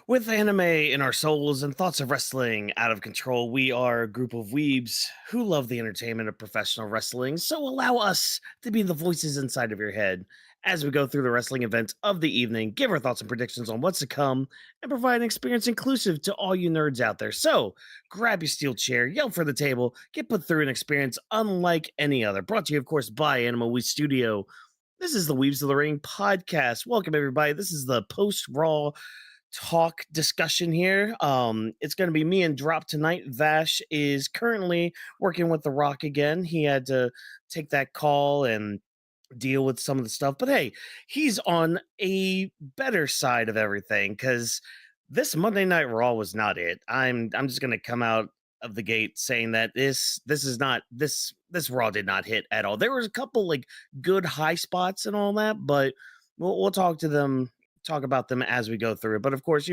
With anime in our souls and thoughts of wrestling out of control, we are a group of weebs who love the entertainment of professional wrestling. So allow us to be the voices inside of your head as we go through the wrestling events of the evening, give our thoughts and predictions on what's to come, and provide an experience inclusive to all you nerds out there. So grab your steel chair, yell for the table, get put through an experience unlike any other. Brought to you, of course, by Animal We Studio. This is the Weebs of the Ring podcast. Welcome, everybody. This is the post Raw talk discussion here. It's going to be me and Drop tonight. Vash is currently working with The Rock again. He had to take that call and deal with some of the stuff, but hey, he's on a better side of everything because this Monday Night Raw was not it. I'm just going to come out of the gate saying that this is not this Raw did not hit at all. There was a couple like good high spots and all that, but we'll talk about them as we go through it. But of course,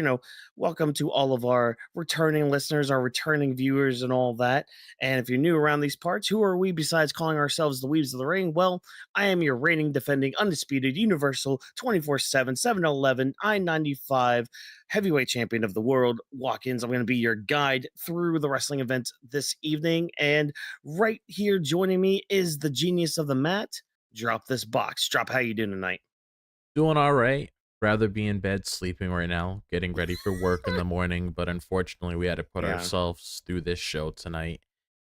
welcome to all of our returning listeners, our returning viewers, and all that. And if you're new around these parts, who are we besides calling ourselves the Weebs of the Ring? Well, I am your reigning, defending, undisputed, universal, 24/7, 7-Eleven, I-95 heavyweight champion of the world, Walk-ins. I'm going to be your guide through the wrestling events this evening. And right here joining me is the genius of the mat. Drop this box. Drop, how you doing tonight? Doing all right. Rather be in bed sleeping right now, getting ready for work in the morning, but unfortunately we had to put Yeah. ourselves through this show tonight.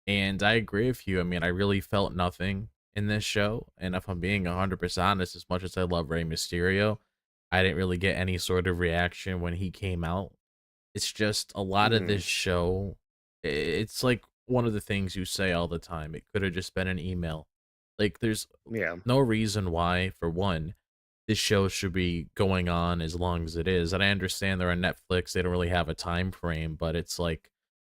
And I agree with you. I mean, I really felt nothing in this show. And if I'm being 100% honest, as much as I love Rey Mysterio, I didn't really get any sort of reaction when he came out. It's just a lot of Hmm. this show. It's like one of the things you say all the time. It could have just been an email. Like, there's Yeah. no reason why, for one, this show should be going on as long as it is. And I understand they're on Netflix, they don't really have a time frame, but it's like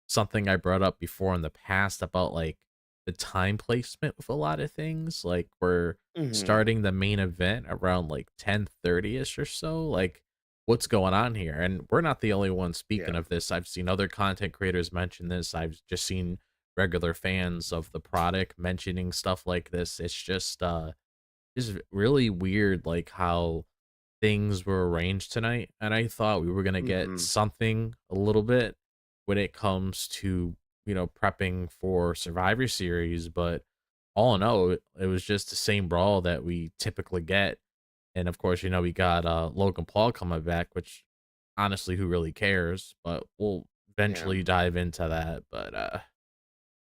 something I brought up before in the past about like the time placement with a lot of things. Like we're Hmm. starting the main event around like 10:30ish or so. Like what's going on here? And we're not the only ones speaking Yeah. of this. I've seen other content creators mention this. I've just seen regular fans of the product mentioning stuff like this. It's just really weird, like, how things were arranged tonight, and I thought we were gonna get Hmm. something a little bit when it comes to, prepping for Survivor Series, but all in all, it was just the same brawl that we typically get, and, of course, we got, Logan Paul coming back, which, honestly, who really cares? But we'll Yeah. eventually dive into that, but,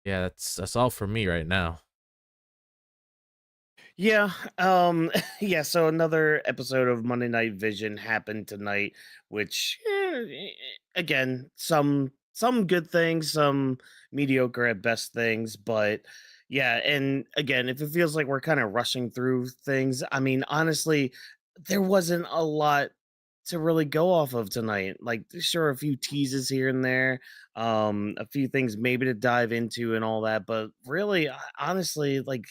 yeah, that's all for me right now. Yeah. Yeah. So another episode of Monday Night Vision happened tonight, which again, some good things, some mediocre at best things, but yeah. And again, if it feels like we're kind of rushing through things, I mean, honestly, there wasn't a lot to really go off of tonight. Like, sure, a few teases here and there, a few things maybe to dive into and all that, but really, honestly, like,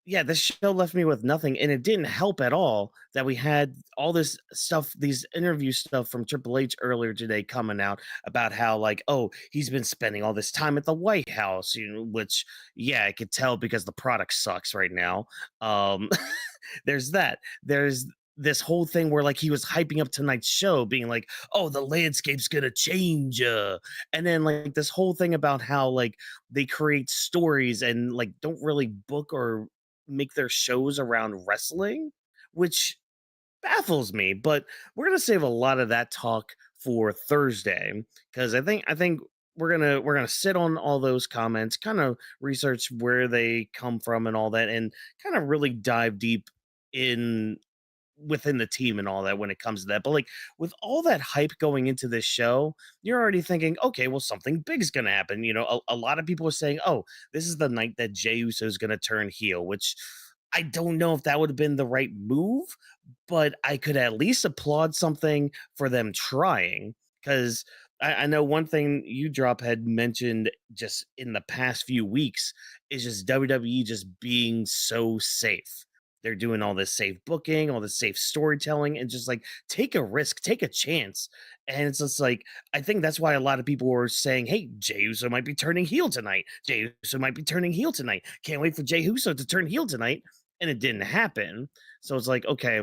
yeah, this show left me with nothing, and it didn't help at all that we had all this stuff, these interview stuff from Triple H earlier today coming out about how, like, oh, he's been spending all this time at the White House, which, yeah, I could tell because the product sucks right now. Um, there's that. There's this whole thing where like he was hyping up tonight's show, being like, "Oh, the landscape's gonna change," and then like this whole thing about how like they create stories and like don't really book or make their shows around wrestling, which baffles me. But we're gonna save a lot of that talk for Thursday because I think we're gonna sit on all those comments, kind of research where they come from and all that, and kind of really dive deep in within the team and all that when it comes to that. But like with all that hype going into this show, you're already thinking, okay, well, something big is gonna happen. A lot of people are saying, oh, this is the night that Jey Uso is gonna turn heel, which I don't know if that would have been the right move, but I could at least applaud something for them trying. Because I know one thing you drop had mentioned just in the past few weeks is just WWE just being so safe. They're doing all this safe booking, all this safe storytelling, and just like take a risk, take a chance. And it's just like, I think that's why a lot of people were saying, hey, Jey Uso might be turning heel tonight. Jey Uso might be turning heel tonight. Can't wait for Jey Uso to turn heel tonight. And it didn't happen. So it's like, okay,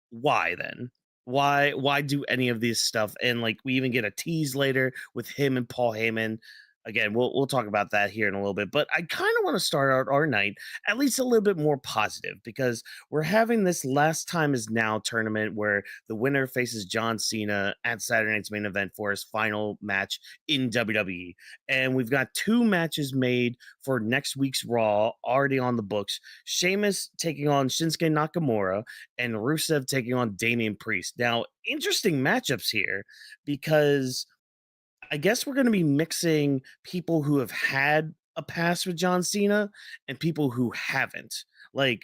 why then? Why do any of this stuff? And like we even get a tease later with him and Paul Heyman. Again, we'll talk about that here in a little bit, but I kind of want to start out our night at least a little bit more positive because we're having this last time is now tournament where the winner faces John Cena at Saturday night's main event for his final match in WWE. And we've got two matches made for next week's Raw already on the books. Sheamus taking on Shinsuke Nakamura and Rusev taking on Damian Priest. Now, interesting matchups here because I guess we're going to be mixing people who have had a past with John Cena and people who haven't. Like,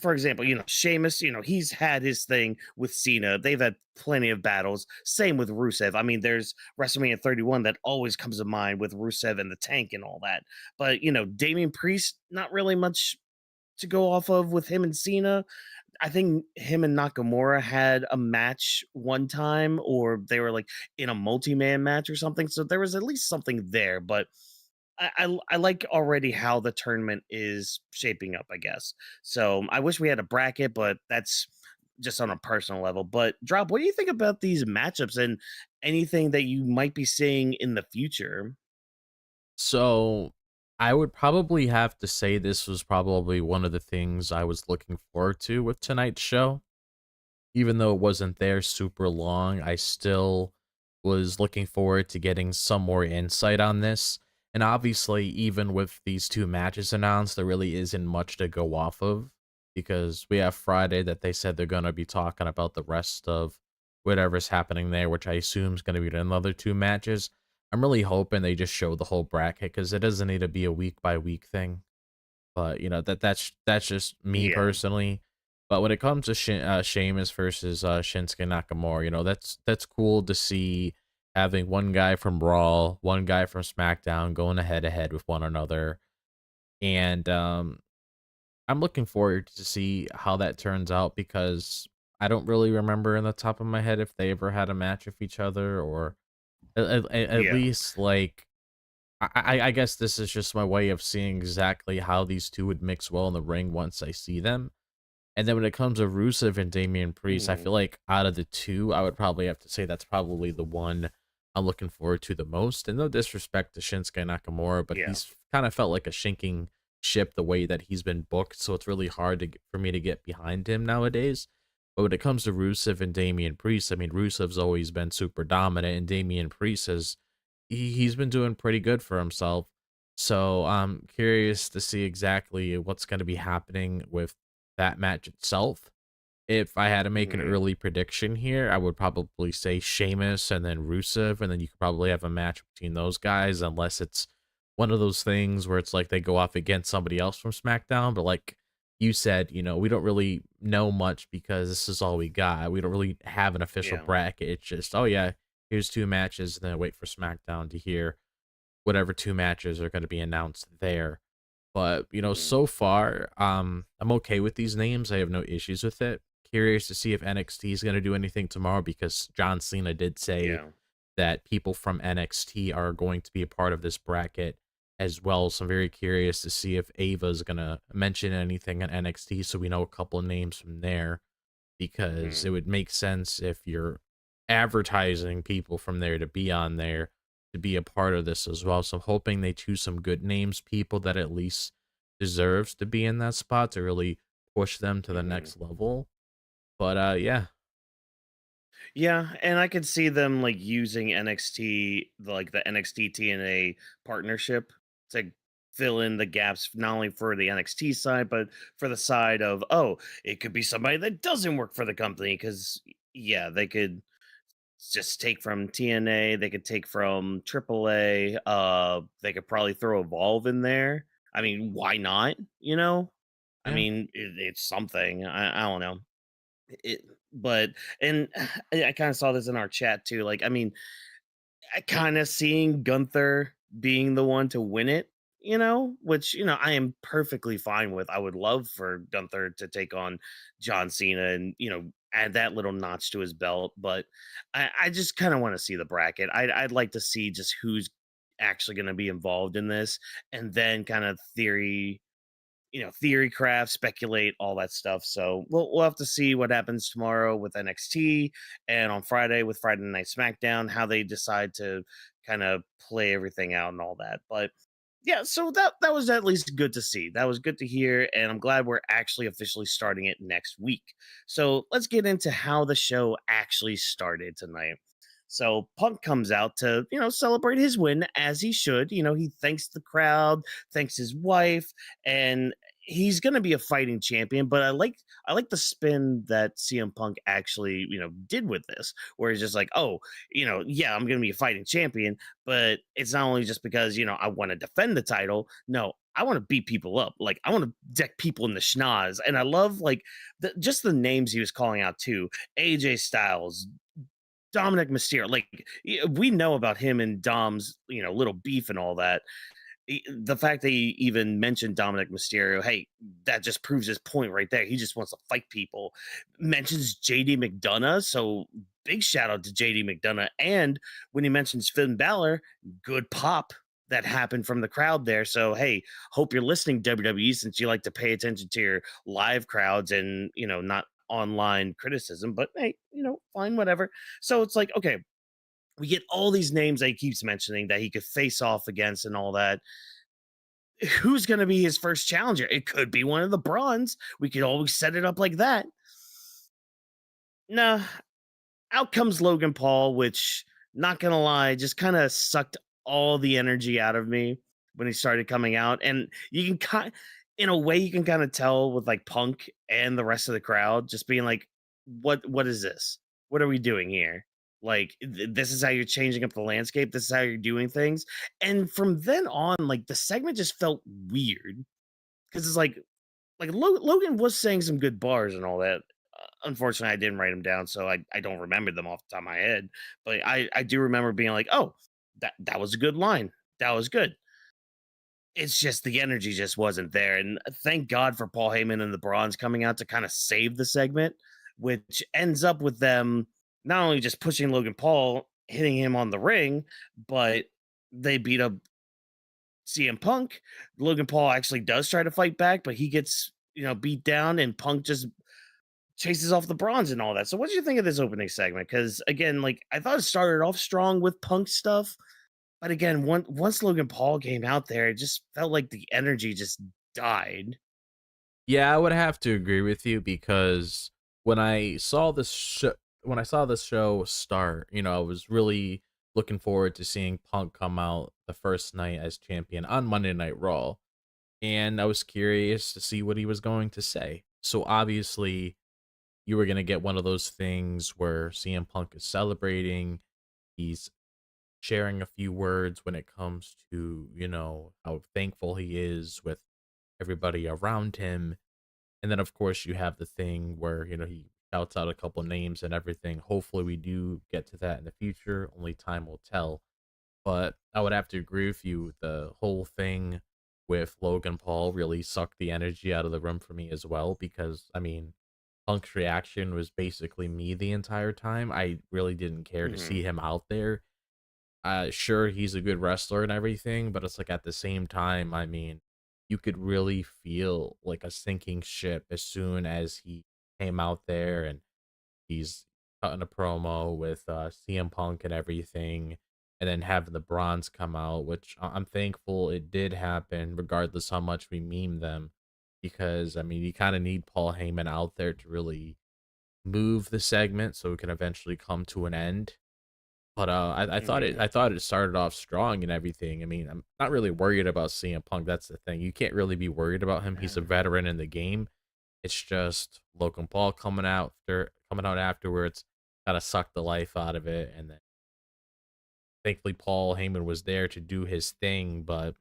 for example, Sheamus, he's had his thing with Cena. They've had plenty of battles. Same with Rusev. I mean, there's WrestleMania 31 that always comes to mind with Rusev and the tank and all that. But, Damian Priest, not really much to go off of with him and Cena. I think him and Nakamura had a match one time, or they were like in a multi-man match or something. So there was at least something there. But I like already how the tournament is shaping up, I guess. So I wish we had a bracket, but that's just on a personal level. But Drop, what do you think about these matchups and anything that you might be seeing in the future? So I would probably have to say this was probably one of the things I was looking forward to with tonight's show. Even though it wasn't there super long, I still was looking forward to getting some more insight on this. And obviously, even with these two matches announced, there really isn't much to go off of because we have Friday that they said they're going to be talking about the rest of whatever's happening there, which I assume is going to be another two matches. I'm really hoping they just show the whole bracket because it doesn't need to be a week by week thing. But, that's just me Yeah. personally. But when it comes to Sheamus versus Shinsuke Nakamura, that's cool to see having one guy from Raw, one guy from SmackDown going head to head with one another. And I'm looking forward to see how that turns out because I don't really remember in the top of my head if they ever had a match with each other or at Yeah. least like I guess this is just my way of seeing exactly how these two would mix well in the ring once I see them. And then when it comes to Rusev and Damian Priest, I Mhm. feel like out of the two, I would probably have to say that's probably the one I'm looking forward to the most. And no disrespect to Shinsuke Nakamura, but Yeah. he's kind of felt like a sinking ship the way that he's been booked. So it's really hard for me to get behind him nowadays. But when it comes to Rusev and Damian Priest, I mean, Rusev's always been super dominant, and Damian Priest he's been doing pretty good for himself. So I'm curious to see exactly what's going to be happening with that match itself. If I had to make an Mhm. early prediction here, I would probably say Sheamus and then Rusev, and then you could probably have a match between those guys, unless it's one of those things where it's like they go off against somebody else from SmackDown. But like you said, we don't really know much because this is all we got. We don't really have an official Yeah. bracket. It's just, oh yeah, here's two matches, and then wait for SmackDown to hear whatever two matches are going to be announced there. But, Mhm. so far, I'm okay with these names. I have no issues with it. Curious to see if NXT is going to do anything tomorrow because John Cena did say Yeah. that people from NXT are going to be a part of this bracket as well. So I'm very curious to see if Ava is going to mention anything on NXT so we know a couple of names from there because Mhm. it would make sense if you're advertising people from there to be on there to be a part of this as well. So I'm hoping they choose some good names, people that at least deserves to be in that spot to really push them to the Mhm. next level. But yeah. Yeah, and I could see them like using NXT, like the NXT TNA partnership to fill in the gaps, not only for the NXT side, but for the side of, oh, it could be somebody that doesn't work for the company. Cause yeah, they could just take from TNA, they could take from AAA, they could probably throw Evolve in there. I mean, why not? I Yeah. mean, it's something. I don't know. It but and I kind of saw this in our chat too. Like, I mean, I kind of seeing Gunther being the one to win it, which I am perfectly fine with. I would love for Gunther to take on John Cena and add that little notch to his belt. But I just kind of want to see the bracket. I'd like to see just who's actually going to be involved in this, and then kind of theory theory craft, speculate, all that stuff. So we'll have to see what happens tomorrow with NXT and on Friday with Friday Night SmackDown, how they decide to kind of play everything out and all that. But yeah, so that was at least good to see. That was good to hear, and I'm glad we're actually officially starting it next week. So let's get into how the show actually started tonight. So Punk comes out to, celebrate his win as he should. He thanks the crowd, thanks his wife, and he's going to be a fighting champion, but I like the spin that CM Punk actually, did with this, where he's just like, "Oh, yeah, I'm going to be a fighting champion, but it's not only just because, I want to defend the title. No, I want to beat people up. Like I want to deck people in the schnoz." And I love like just the names he was calling out too. AJ Styles, Dominic Mysterio, like we know about him and Dom's, little beef and all that. The fact that he even mentioned Dominic Mysterio, hey, that just proves his point right there. He just wants to fight people. Mentions JD McDonagh, so big shout out to JD McDonagh. And when he mentions Finn Balor, good pop that happened from the crowd there. So hey, hope you're listening, WWE, since you like to pay attention to your live crowds and not online criticism. But hey, fine, whatever. So it's like, okay, we get all these names that he keeps mentioning that he could face off against and all that. Who's going to be his first challenger? It could be one of the Brons. We could always set it up like that. Nah, out comes Logan Paul, which, not gonna lie, just kind of sucked all the energy out of me when he started coming out. And you can in a way, you can kind of tell with like Punk and the rest of the crowd just being like, "What is this? What are we doing here? Like, this is how you're changing up the landscape. This is how you're doing things." And from then on, like the segment just felt weird because it's like Logan was saying some good bars and all that. Unfortunately, I didn't write them down, so I don't remember them off the top of my head. But I do remember being like, oh, that was a good line. That was good. It's just the energy just wasn't there. And thank God for Paul Heyman and the Bronze coming out to kind of save the segment, which ends up with them not only just pushing Logan Paul, hitting him on the ring, but they beat up CM Punk. Logan Paul actually does try to fight back, but he gets, beat down, and Punk just chases off the Bronze and all that. So what do you think of this opening segment? Because again, like I thought it started off strong with Punk stuff, but again, once Logan Paul came out there, it just felt like the energy just died. Yeah, I would have to agree with you because when I saw this show start, I was really looking forward to seeing Punk come out the first night as champion on Monday Night Raw, and I was curious to see what he was going to say. So obviously, you were going to get one of those things where CM Punk is celebrating, he's sharing a few words when it comes to, how thankful he is with everybody around him. And then, of course, you have the thing where, he shouts out a couple names and everything. Hopefully, we do get to that in the future. Only time will tell. But I would have to agree with you. The whole thing with Logan Paul really sucked the energy out of the room for me as well. Because, I mean, Punk's reaction was basically me the entire time. I really didn't care to Mhm. see him out there. Sure, he's a good wrestler and everything, but it's like at the same time, I mean, you could really feel like a sinking ship as soon as he came out there and he's cutting a promo with CM Punk and everything, and then having the Bronze come out, which I'm thankful it did happen, regardless how much we meme them, because I mean, you kind of need Paul Heyman out there to really move the segment so it can eventually come to an end. But, Mhm. I thought it started off strong and everything. I mean, I'm not really worried about CM Punk, that's the thing. You can't really be worried about him, he's a veteran in the game. It's just Logan Paul coming out afterwards, kinda sucked the life out of it, and then thankfully Paul Heyman was there to do his thing, but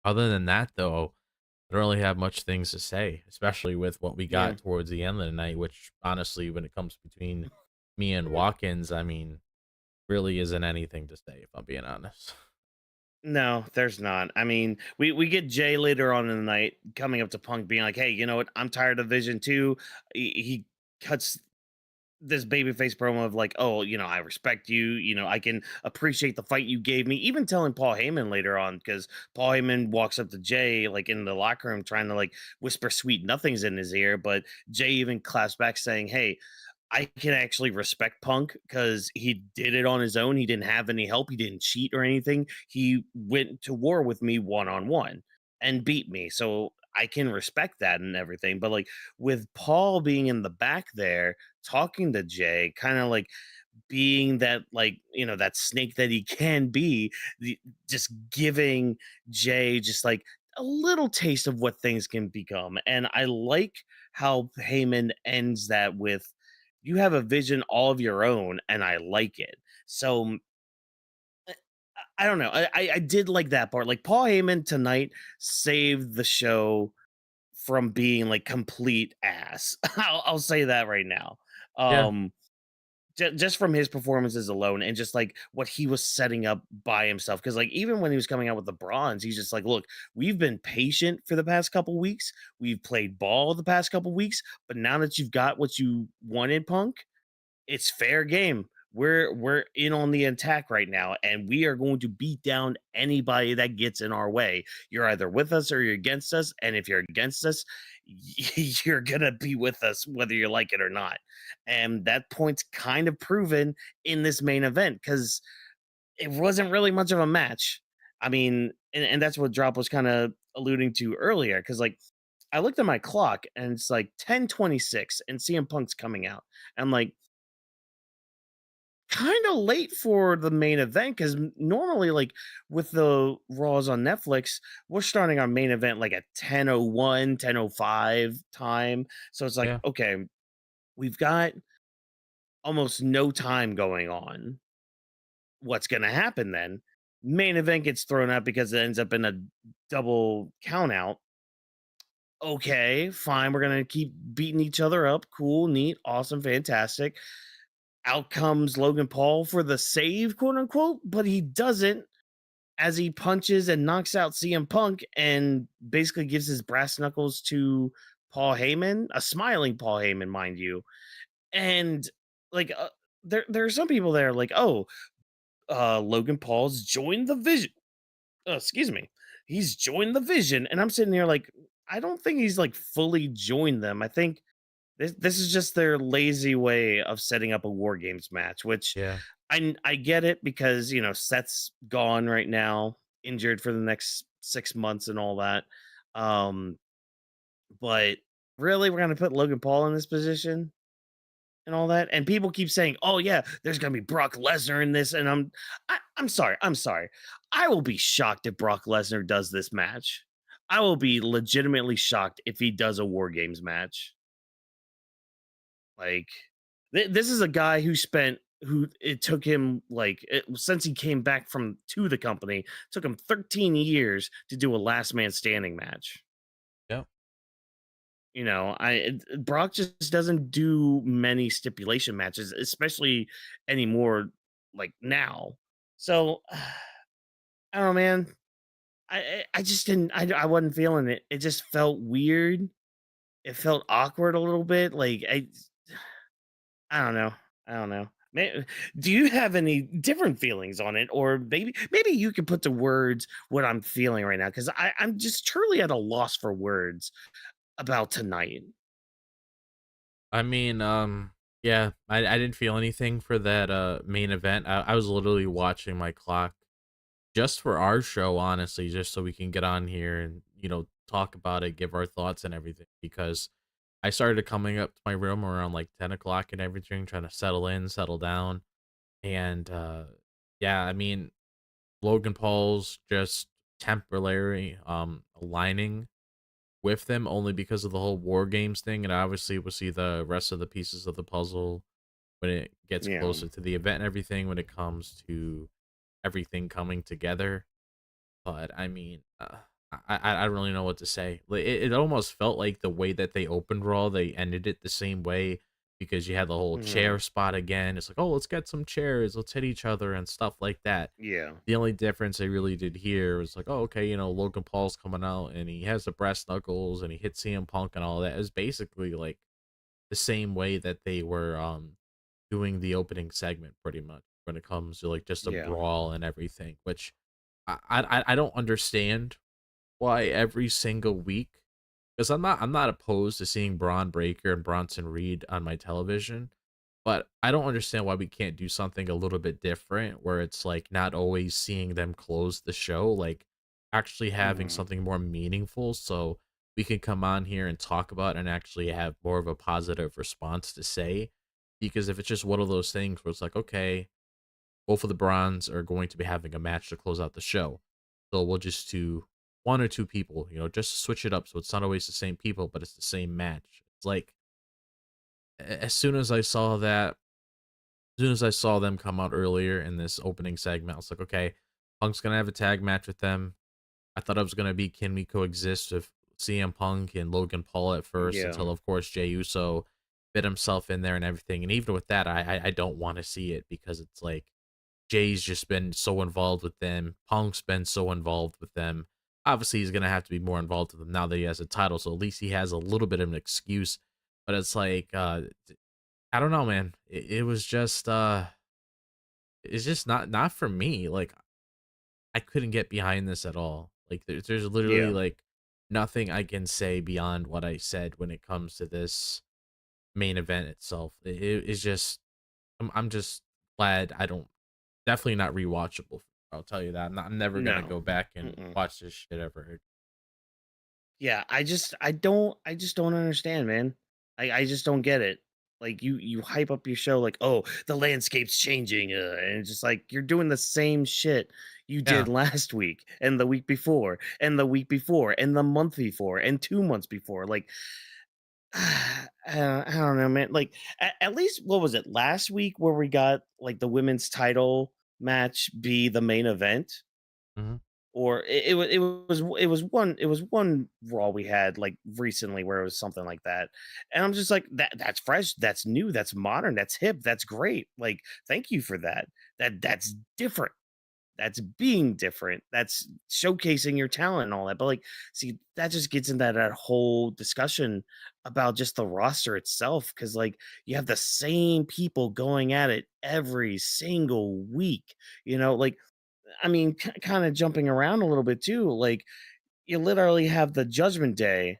other than that, though, I don't really have much things to say, especially with what we Yeah. got towards the end of the night, which honestly, when it comes between me and Watkins, I mean, really isn't anything to say, if I'm being honest. No, there's not. I mean, we get Jay later on in the night coming up to Punk being like, "Hey, you know what? I'm tired of Vision 2." He cuts this babyface promo of like, oh, I respect you. I can appreciate the fight you gave me. Even telling Paul Heyman later on, because Paul Heyman walks up to Jay like in the locker room trying to like whisper sweet nothings in his ear, but Jay even claps back saying, "Hey, I can actually respect Punk because he did it on his own. He didn't have any help. He didn't cheat or anything. He went to war with me one on one and beat me. So I can respect that and everything." But like with Paul being in the back there talking to Jay, kind of like being that like that snake that he can be, the, just giving Jay just like a little taste of what things can become. And I like how Heyman ends that with, you have a vision all of your own and I like it. So I don't know, I did like that part. Like Paul Heyman tonight saved the show from being like complete ass. I'll say that right now. Yeah. um just from his performances alone and just like what he was setting up by himself, because like even when he was coming out with the bronze, he's just like, look, we've been patient for the past couple weeks, we've played ball the past couple weeks, but now that you've got what you wanted, Punk, it's fair game. We're in on the attack right now, and we are going to beat down anybody that gets in our way. You're either with us or you're against us, and if you're against us, you're gonna be with us whether you like it or not. And that point's kind of proven in this main event because it wasn't really much of a match. I mean, and that's what Drop was kind of alluding to earlier. Because like I looked at my clock and it's like 10:26, and CM Punk's coming out. I'm like, kind of late for the main event because normally like with the Raws on Netflix, we're starting our main event like at 10:01, 10:05 time. So it's like, Yeah. okay, we've got almost no time going on. What's going to happen then? Main event gets thrown out because it ends up in a double count out. Okay, fine, we're going to keep beating each other up. Cool, neat, awesome, fantastic. Out comes Logan Paul for the save, quote unquote, but he doesn't, as he punches and knocks out CM Punk and basically gives his brass knuckles to Paul Heyman, a smiling Paul Heyman, mind you. And like, there are some people that are like, oh, Logan Paul's joined the Vision. Excuse me, he's joined the Vision, and I'm sitting here like, I don't think he's like fully joined them. I think this is just their lazy way of setting up a War Games match, which Yeah. I get it because Seth's gone right now, injured for the next 6 months and all that. Um, but really, we're gonna put Logan Paul in this position and all that, and people keep saying, "Oh yeah, there's gonna be Brock Lesnar in this," and I'm sorry, I'm sorry. I will be shocked if Brock Lesnar does this match. I will be legitimately shocked if he does a War Games match. Like, this is a guy who it took him since he came back from to the company, took him 13 years to do a last man standing match. Yeah. Brock just doesn't do many stipulation matches, especially anymore, like now. So I don't know, man. I just didn't. I wasn't feeling it. It just felt weird. It felt awkward a little bit. Like I don't know. I don't know. Do you have any different feelings on it, or maybe you could put to words what I'm feeling right now? Because I'm just truly at a loss for words about tonight. I mean, yeah, I didn't feel anything for that main event. I was literally watching my clock just for our show, honestly, just so we can get on here and, talk about it, give our thoughts and everything. Because I started coming up to my room around like 10 o'clock and everything, trying to settle in, settle down. And yeah, I mean, Logan Paul's just temporary aligning with them only because of the whole war games thing. And obviously we'll see the rest of the pieces of the puzzle when it gets Yeah. closer to the event and everything, when it comes to everything coming together. But I mean, I don't really know what to say. Like, it almost felt like the way that they opened Raw, they ended it the same way because you had the whole Mhm. chair spot again. It's like, oh, let's get some chairs, let's hit each other and stuff like that. Yeah. The only difference they really did here was like, oh, okay, Logan Paul's coming out and he has the brass knuckles and he hits CM Punk and all that. It was basically like the same way that they were doing the opening segment pretty much when it comes to like just a Yeah. brawl and everything, which I don't understand why every single week, because I'm not opposed to seeing Braun Breaker and Bronson Reed on my television, but I don't understand why we can't do something a little bit different where it's like not always seeing them close the show, like actually having Mhm. something more meaningful so we can come on here and talk about and actually have more of a positive response to say. Because if it's just one of those things where it's like, okay, both of the Brons are going to be having a match to close out the show. So we'll just do one or two people, just to switch it up so it's not always the same people, but it's the same match. It's like as soon as I saw that, as soon as I saw them come out earlier in this opening segment, I was like, okay, Punk's gonna have a tag match with them. I thought it was gonna be can we coexist with CM Punk and Logan Paul at first Yeah. until of course Jey Uso fit himself in there and everything. And even with that, I don't want to see it because it's like Jay's just been so involved with them. Punk's been so involved with them. Obviously, he's gonna have to be more involved with them now that he has a title, so at least he has a little bit of an excuse. But it's like, I don't know, man. It was just, it's just not for me. Like, I couldn't get behind this at all. Like, there's literally Yeah. like nothing I can say beyond what I said when it comes to this main event itself. It's just, I'm just glad I don't. Definitely not rewatchable. I'll tell you that. I'm never gonna No. go back and Mm-mm. watch this shit ever. Yeah, I just don't understand, man. I just don't get it. Like you hype up your show like, "Oh, the landscape's changing," and it's just like you're doing the same shit you did Yeah. last week and the week before and the week before and the month before and 2 months before. Like I don't know, man. Like at least what was it last week where we got like the women's title match be the main event? Mhm. Or it was one Raw we had, like, recently where it was something like that, and I'm just like, "That's fresh, that's new, that's modern, that's hip, that's great, like, thank you for that. That's different, that's being different, that's showcasing your talent and all that," but, like, see, that just gets into that whole discussion about just the roster itself, because like, you have the same people going at it every single week, like, I mean, kind of jumping around a little bit too. Like you literally have the Judgment Day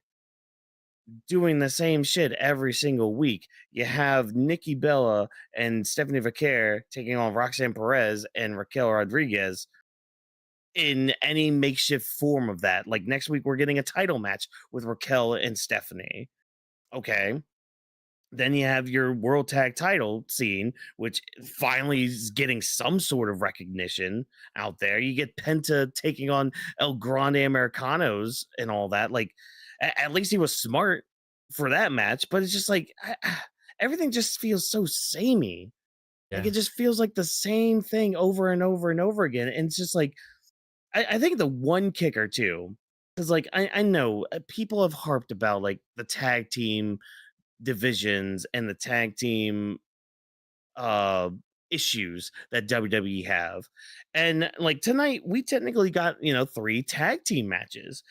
doing the same shit every single week. You have Nikki Bella and Stephanie Vaquer taking on Roxanne Perez and Raquel Rodriguez in any makeshift form of that. Like next week, we're getting a title match with Raquel and Stephanie. Okay. Then you have your world tag title scene, which finally is getting some sort of recognition out there. You get Penta taking on El Grande Americanos and all that. Like, at least he was smart for that match, but it's just like everything just feels so samey. Like, Yeah. it just feels like the same thing over and over and over again. And it's just like, I think the one kicker too, because like, I know people have harped about like the tag team divisions and the tag team uh issues that WWE have. And like tonight we technically got, 3 tag team matches.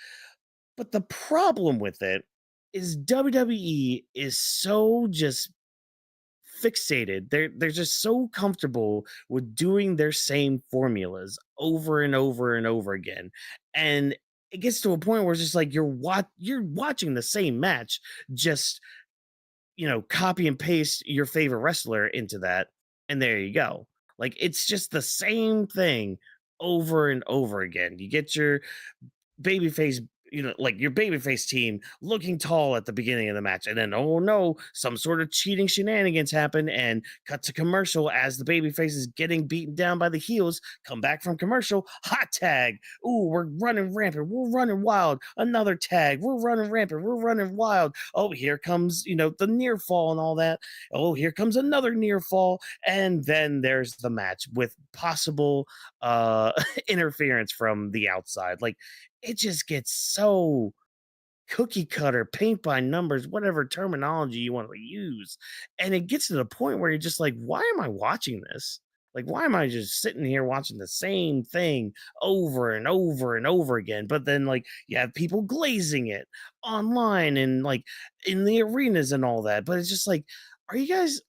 But the problem with it is WWE is so just fixated. They're just so comfortable with doing their same formulas over and over and over again. And it gets to a point where it's just like you're watching the same match, just copy and paste your favorite wrestler into that, and there you go. Like it's just the same thing over and over again. You get your babyface, like your babyface team looking tall at the beginning of the match, and then oh no, some sort of cheating shenanigans happen, and cut to commercial as the babyface is getting beaten down by the heels. Come back from commercial, hot tag. Ooh, we're running rampant, we're running wild. Another tag, we're running rampant, we're running wild. Oh, here comes the near fall and all that. Oh, here comes another near fall, and then there's the match with possible interference from the outside. Like it just gets so cookie cutter, paint by numbers, whatever terminology you want to use. And it gets to the point where you're just like, why am I watching this? Like, why am I just sitting here watching the same thing over and over and over again? But then, like, you have people glazing it online and like in the arenas and all that. But it's just like, are you guys?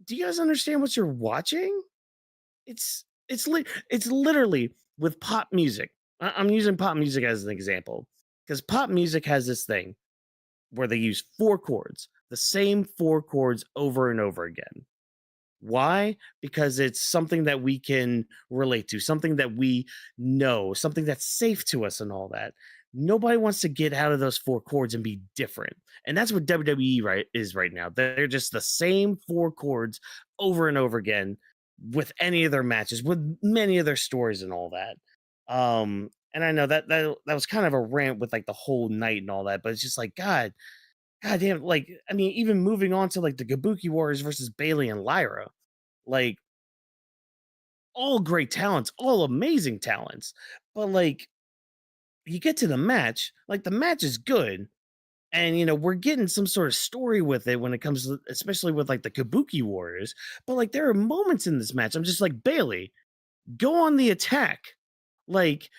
do you guys understand what you're watching? It's literally with pop music. I'm using pop music as an example because pop music has this thing where they use 4 chords, the same 4 chords over and over again. Why? Because it's something that we can relate to, something that we know, something that's safe to us and all that. Nobody wants to get out of those 4 chords and be different. And that's what WWE is right now. They're just the same 4 chords over and over again with any of their matches, with many of their stories and all that. And I know that was kind of a rant with like the whole night and all that, but it's just like God damn, like I mean, even moving on to like the Kabuki Warriors versus Bayley and Lyra, like all great talents, all amazing talents. But like you get to the match, like the match is good. And we're getting some sort of story with it when it comes to especially with like the Kabuki Warriors. But like there are moments in this match, I'm just like, Bayley, go on the attack. Like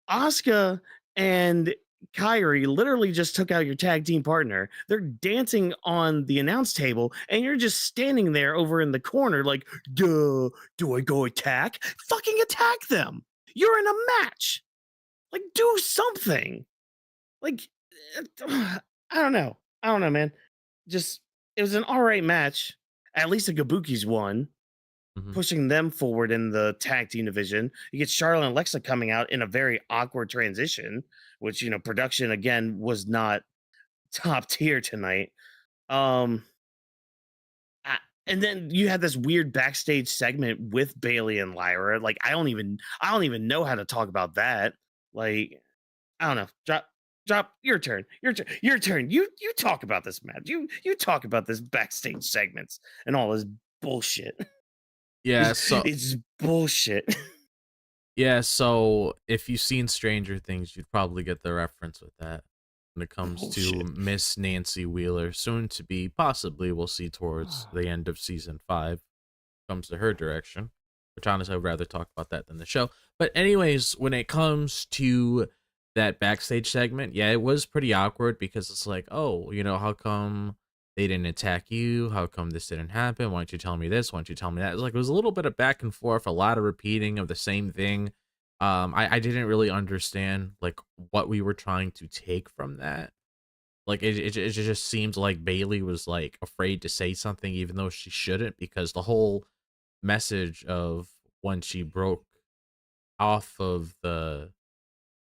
Asuka and Kyrie literally just took out your tag team partner. They're dancing on the announce table, and you're just standing there over in the corner, like, duh, do I go attack? Fucking attack them. You're in a match. Like, do something. Like, I don't know. I don't know, man. Just, it was an all right match. At least the Kabuki's won, Mhm. pushing them forward in the tag team division. You get Charlotte and Alexa coming out in a very awkward transition, which production again was not top tier tonight. Um, I- and then you had this weird backstage segment with Bayley and Lyra. Like I don't even know how to talk about that. Like I don't know. Drop your turn. Your turn. You talk about this match. You talk about this backstage segments and all this bullshit. Yeah, so It's bullshit. yeah, so if you've seen Stranger Things, you'd probably get the reference with that when it comes to Bullshit. Miss Nancy Wheeler, soon to be possibly we'll see towards the end of season 5 comes to her direction. Which honestly, I'd rather talk about that than the show. But anyways, when it comes to that backstage segment, yeah, it was pretty awkward because it's like, oh, how come they didn't attack you? How come this didn't happen? Why don't you tell me this? Why don't you tell me that? It was like it was a little bit of back and forth, a lot of repeating of the same thing. I didn't really understand like what we were trying to take from that. Like it just seems like Bailey was like afraid to say something even though she shouldn't, because the whole message of when she broke off of the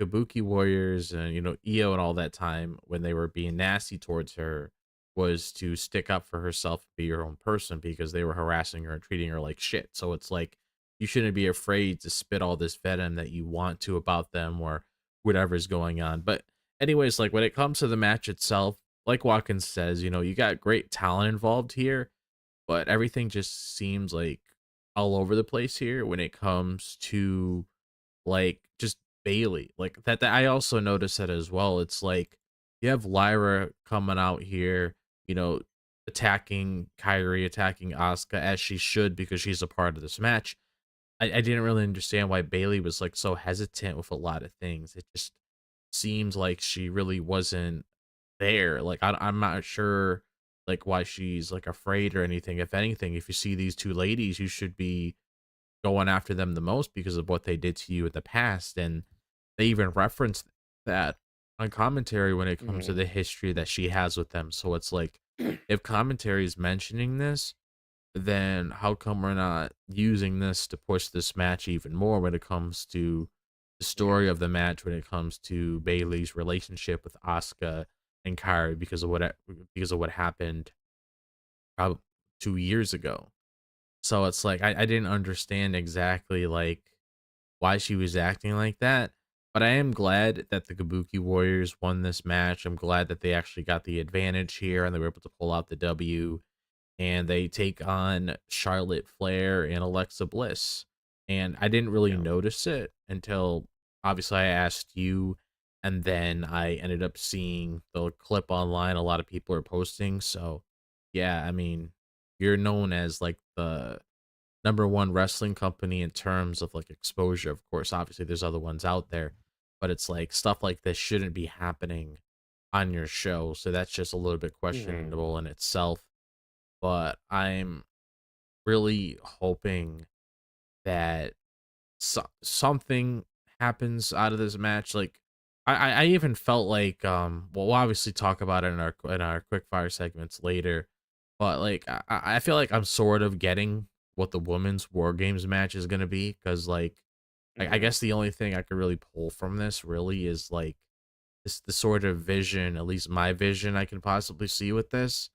Kabuki Warriors and Io and all that time when they were being nasty towards her was to stick up for herself and be her own person because they were harassing her and treating her like shit. So it's like you shouldn't be afraid to spit all this venom that you want to about them or whatever's going on. But anyways, like when it comes to the match itself, like Watkins says, you got great talent involved here, but everything just seems like all over the place here when it comes to like just Bailey. Like that I also noticed that as well. It's like you have Lyra coming out here, you know, attacking Kyrie, attacking Asuka as she should because she's a part of this match. I didn't really understand why Bailey was like so hesitant with a lot of things. It just seems like she really wasn't there. Like I'm not sure like why she's like afraid or anything. If anything, if you see these two ladies, you should be going after them the most because of what they did to you in the past. And they even referenced that on commentary when it comes to Mhm. the history that she has with them. So it's like if commentary is mentioning this, then how come we're not using this to push this match even more when it comes to the story Yeah. of the match, when it comes to Bailey's relationship with Asuka and Kyrie because of what happened probably 2 years ago. So it's like I didn't understand exactly like why she was acting like that. But I am glad that the Kabuki Warriors won this match. I'm glad that they actually got the advantage here and they were able to pull out the W, and they take on Charlotte Flair and Alexa Bliss. And I didn't really Yeah. notice it until obviously I asked you, and then I ended up seeing the clip online. A lot of people are posting. So, yeah, I mean, you're known as like the number one wrestling company in terms of like exposure. Of course, obviously, there's other ones out there, but it's like stuff like this shouldn't be happening on your show. So that's just a little bit Mhm. questionable in itself, but I'm really hoping that something happens out of this match. Like I even felt like well, we'll obviously talk about it in our quick fire segments later, but like I feel like I'm sort of getting what the women's war games match is gonna be, because like I Hmm. guess the only thing I could really pull from this really is like this the sort of vision, at least my vision I can possibly see with this,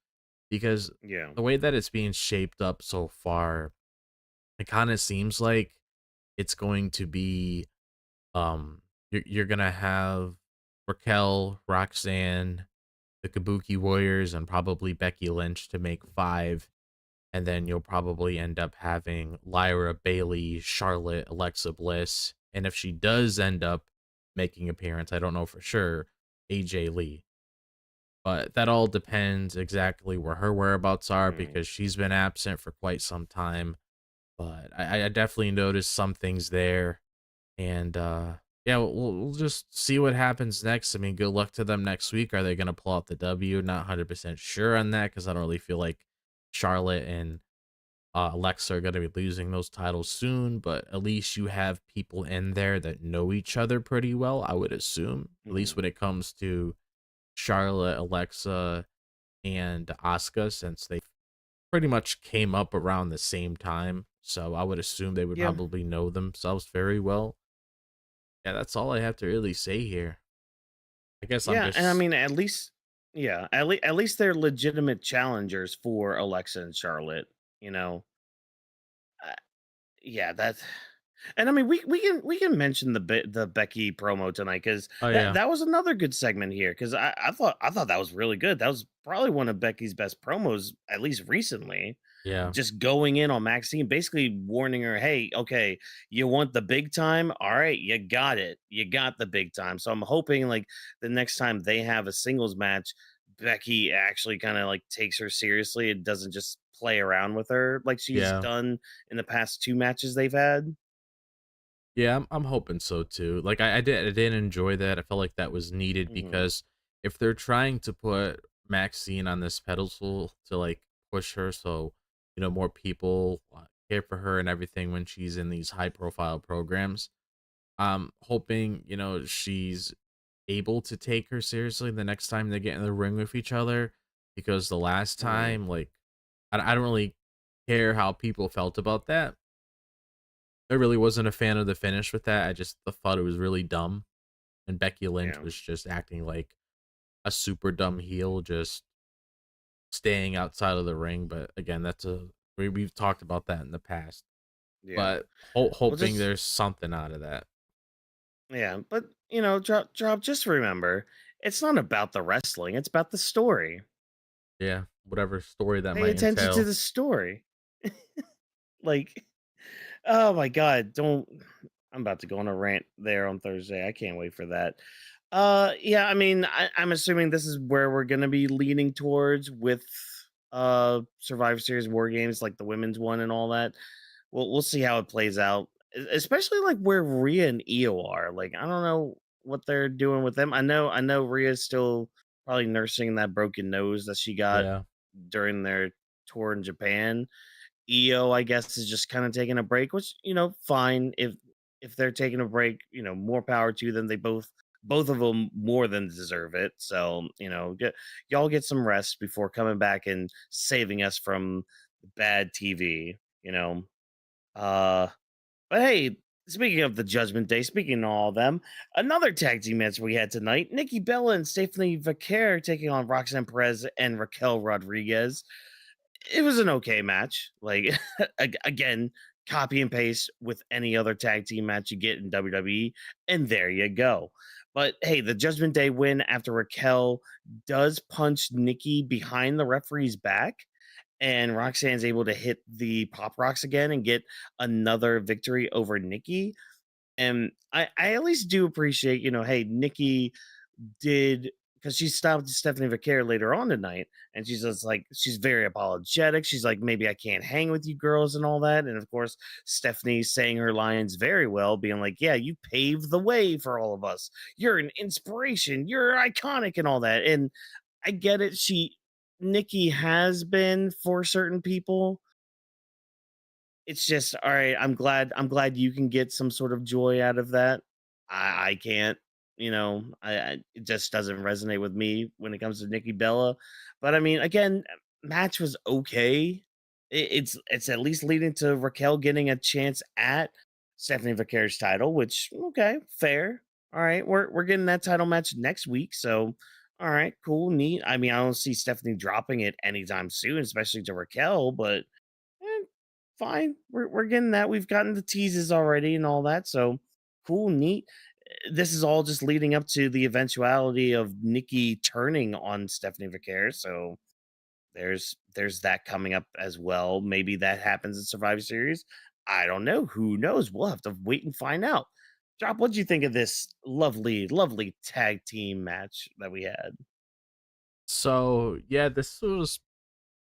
because Yeah. the way that it's being shaped up so far, it kind of seems like it's going to be you're gonna have Raquel, Roxanne, the Kabuki Warriors, and probably Becky Lynch to make five, and then you'll probably end up having Lyra, Bayley, Charlotte, Alexa Bliss, and if she does end up making appearance, I don't know for sure, AJ Lee. But that all depends exactly where her whereabouts are, Hmm. because she's been absent for quite some time. But I definitely noticed some things there, and yeah, we'll just see what happens next. I mean, good luck to them next week. Are they going to pull out the W? Not 100% sure on that, because I don't really feel like Charlotte and Alexa are going to be losing those titles soon. But at least you have people in there that know each other pretty well, I would assume. At least Hmm. when it comes to Charlotte, Alexa, and Asuka, since they pretty much came up around the same time. So I would assume they would Yeah. probably know themselves very well. Yeah, that's all I have to really say here. I guess I'm Yeah, and I just mean, at least, yeah, at least they're legitimate challengers for Alexa and Charlotte. You know, uh, yeah, that's. And I mean, we can mention the Becky promo tonight, because oh yeah. that was another good segment here, because I thought that was really good. That was probably one of Becky's best promos, at least recently. Yeah. Just going in on Maxine, basically warning her, "Hey, okay, you want the big time? All right, you got it. You got the big time." So I'm hoping like the next time they have a singles match, Becky actually kind of like takes her seriously and doesn't just play around with her like she's Yeah. done in the past two matches they've had. Yeah, I'm hoping so too. Like I did enjoy that. I felt like that was needed, Mhm. because if they're trying to put Maxine on this pedestal to like push her so, more people care for her and everything when she's in these high profile programs, I'm hoping, she's able to take her seriously the next time they get in the ring with each other, because the last Mhm. time, like, I don't really care how people felt about that. I really wasn't a fan of the finish with that. I just thought it was really dumb. And Becky Lynch Yeah. was just acting like a super dumb heel, just staying outside of the ring. But again, we've talked about that in the past. Yeah. But Well, hoping just there's something out of that. yeah, but drop. Just remember, it's not about the wrestling. It's about the story. Yeah, whatever story that Pay might attention to entail. the story. Like, oh my god, don't. I'm about to go on a rant there on Thursday. I can't wait for that. Yeah, I mean, I'm assuming this is where we're gonna be leaning towards with Survivor Series War Games, like the women's one and all that. We'll see how it plays out, especially like where Rhea and Io are. Like, I don't know what they're doing with them. I know Rhea's still probably nursing that broken nose that she got Yeah. during their tour in Japan. EO, I guess, is just kind of taking a break, which, fine. If they're taking a break, more power to them. They both of them more than deserve it. So, y'all get some rest before coming back and saving us from bad TV, you know. Uh but hey, speaking of the Judgment Day, speaking of all of them, another tag team match we had tonight. Nikki Bella and Stephanie Vaquer taking on Roxanne Perez and Raquel Rodriguez. It was an okay match. Like, again, copy and paste with any other tag team match you get in WWE, and there you go. But hey, the Judgment Day win after Raquel does punch Nikki behind the referee's back, and Roxanne's able to hit the pop rocks again and get another victory over Nikki. And I at least do appreciate, hey, Nikki did, because she stopped Stephanie Vaquer later on tonight, and she's just like, she's very apologetic. She's like, maybe I can't hang with you girls and all that. And of course, Stephanie saying her lines very well, being like, yeah, you paved the way for all of us. You're an inspiration. You're iconic and all that. And I get it. Nikki has been for certain people, it's just all right. I'm glad you can get some sort of joy out of that. I can't. It just doesn't resonate with me when it comes to Nikki Bella. But I mean, again, match was okay. It's at least leading to Raquel getting a chance at Stephanie Vaquer's title, which okay, fair. All right, we're getting that title match next week, so all right, cool, neat. I mean, I don't see Stephanie dropping it anytime soon, especially to Raquel, but eh, fine. We're getting that. We've gotten the teases already and all that, so cool, neat. This is all just leading up to the eventuality of Nikki turning on Stephanie Vaquer, so there's that coming up as well. Maybe that happens in Survivor Series. I don't know. Who knows? We'll have to wait and find out. Drop, what do you think of this lovely, lovely tag team match that we had? So yeah, this was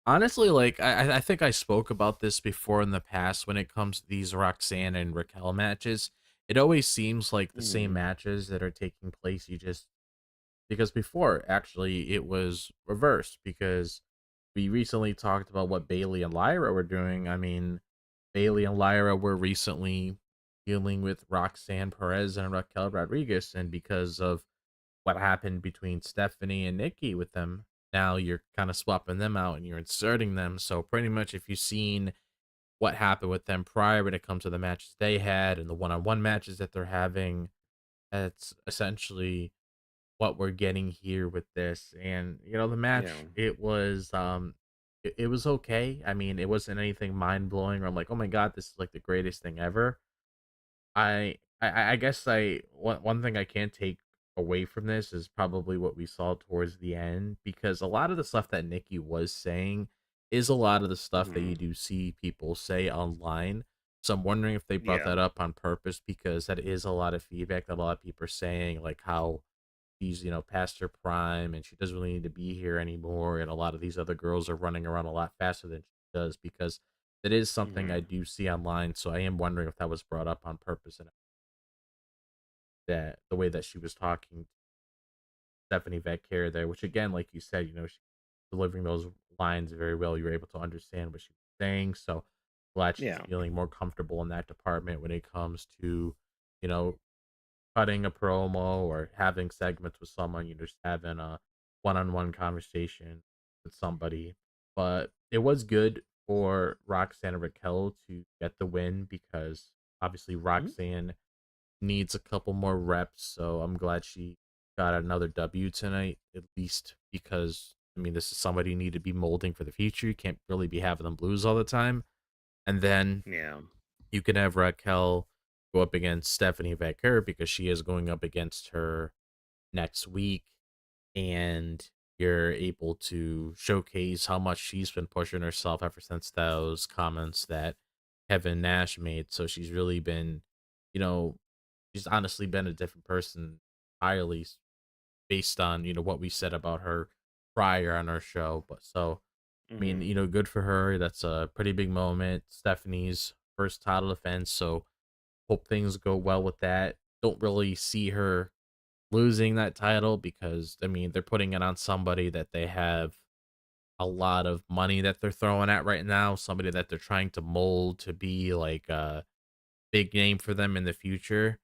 honestly like I think I spoke about this before in the past when it comes to these Roxanne and Raquel matches. It always seems like the same Mhm. matches that are taking place. You just because before actually it was reversed because we recently talked about what Bayley and Lyra were doing. I mean, Bayley and Lyra were recently dealing with Roxanne Perez and Raquel Rodriguez, and because of what happened between Stephanie and Nikki with them, now you're kind of swapping them out and you're inserting them. So pretty much, if you've seen what happened with them prior when it comes to the matches they had and the one-on-one matches that they're having, that's essentially what we're getting here with this. And the Yeah. match, it was okay. I mean, it wasn't anything mind-blowing or I'm like, oh my god, this is like the greatest thing ever. I guess one thing I can't take away from this is probably what we saw towards the end, because a lot of the stuff that Nikki was saying is a lot of the stuff that you Mhm. do see people say online. So I'm wondering if they brought Yeah. that up on purpose, because that is a lot of feedback that a lot of people are saying, like how she's, past her prime and she doesn't really need to be here anymore. And a lot of these other girls are running around a lot faster than she does, because that is something I Mhm. do see online. So I am wondering if that was brought up on purpose, and that the way that she was talking to Stephanie Vaquer there, which again, like you said, she delivering those lines very well. You're able to understand what she was saying. So glad she's Yeah. feeling more comfortable in that department when it comes to, you know, cutting a promo or having segments with someone. You're just having a one-on-one conversation with somebody. But it was good for Roxanne and Raquel to get the win, because obviously Mhm. Roxanne needs a couple more reps. So I'm glad she got another W tonight, at least because I mean this is somebody you need to be molding for the future. You can't really be having them lose all the time. And then Yeah. you can have Raquel go up against Stephanie Vaquer, because she is going up against her next week, and you're able to showcase how much she's been pushing herself ever since those comments that Kevin Nash made. So she's really been, you know, she's honestly been a different person entirely, based on, what we said about her prior on our show. But so I mean, Mhm. good for her. That's a pretty big moment. Stephanie's first title defense, so hope things go well with that. Don't really see her losing that title, because I mean they're putting it on somebody that they have a lot of money that they're throwing at right now, somebody that they're trying to mold to be like a big name for them in the future.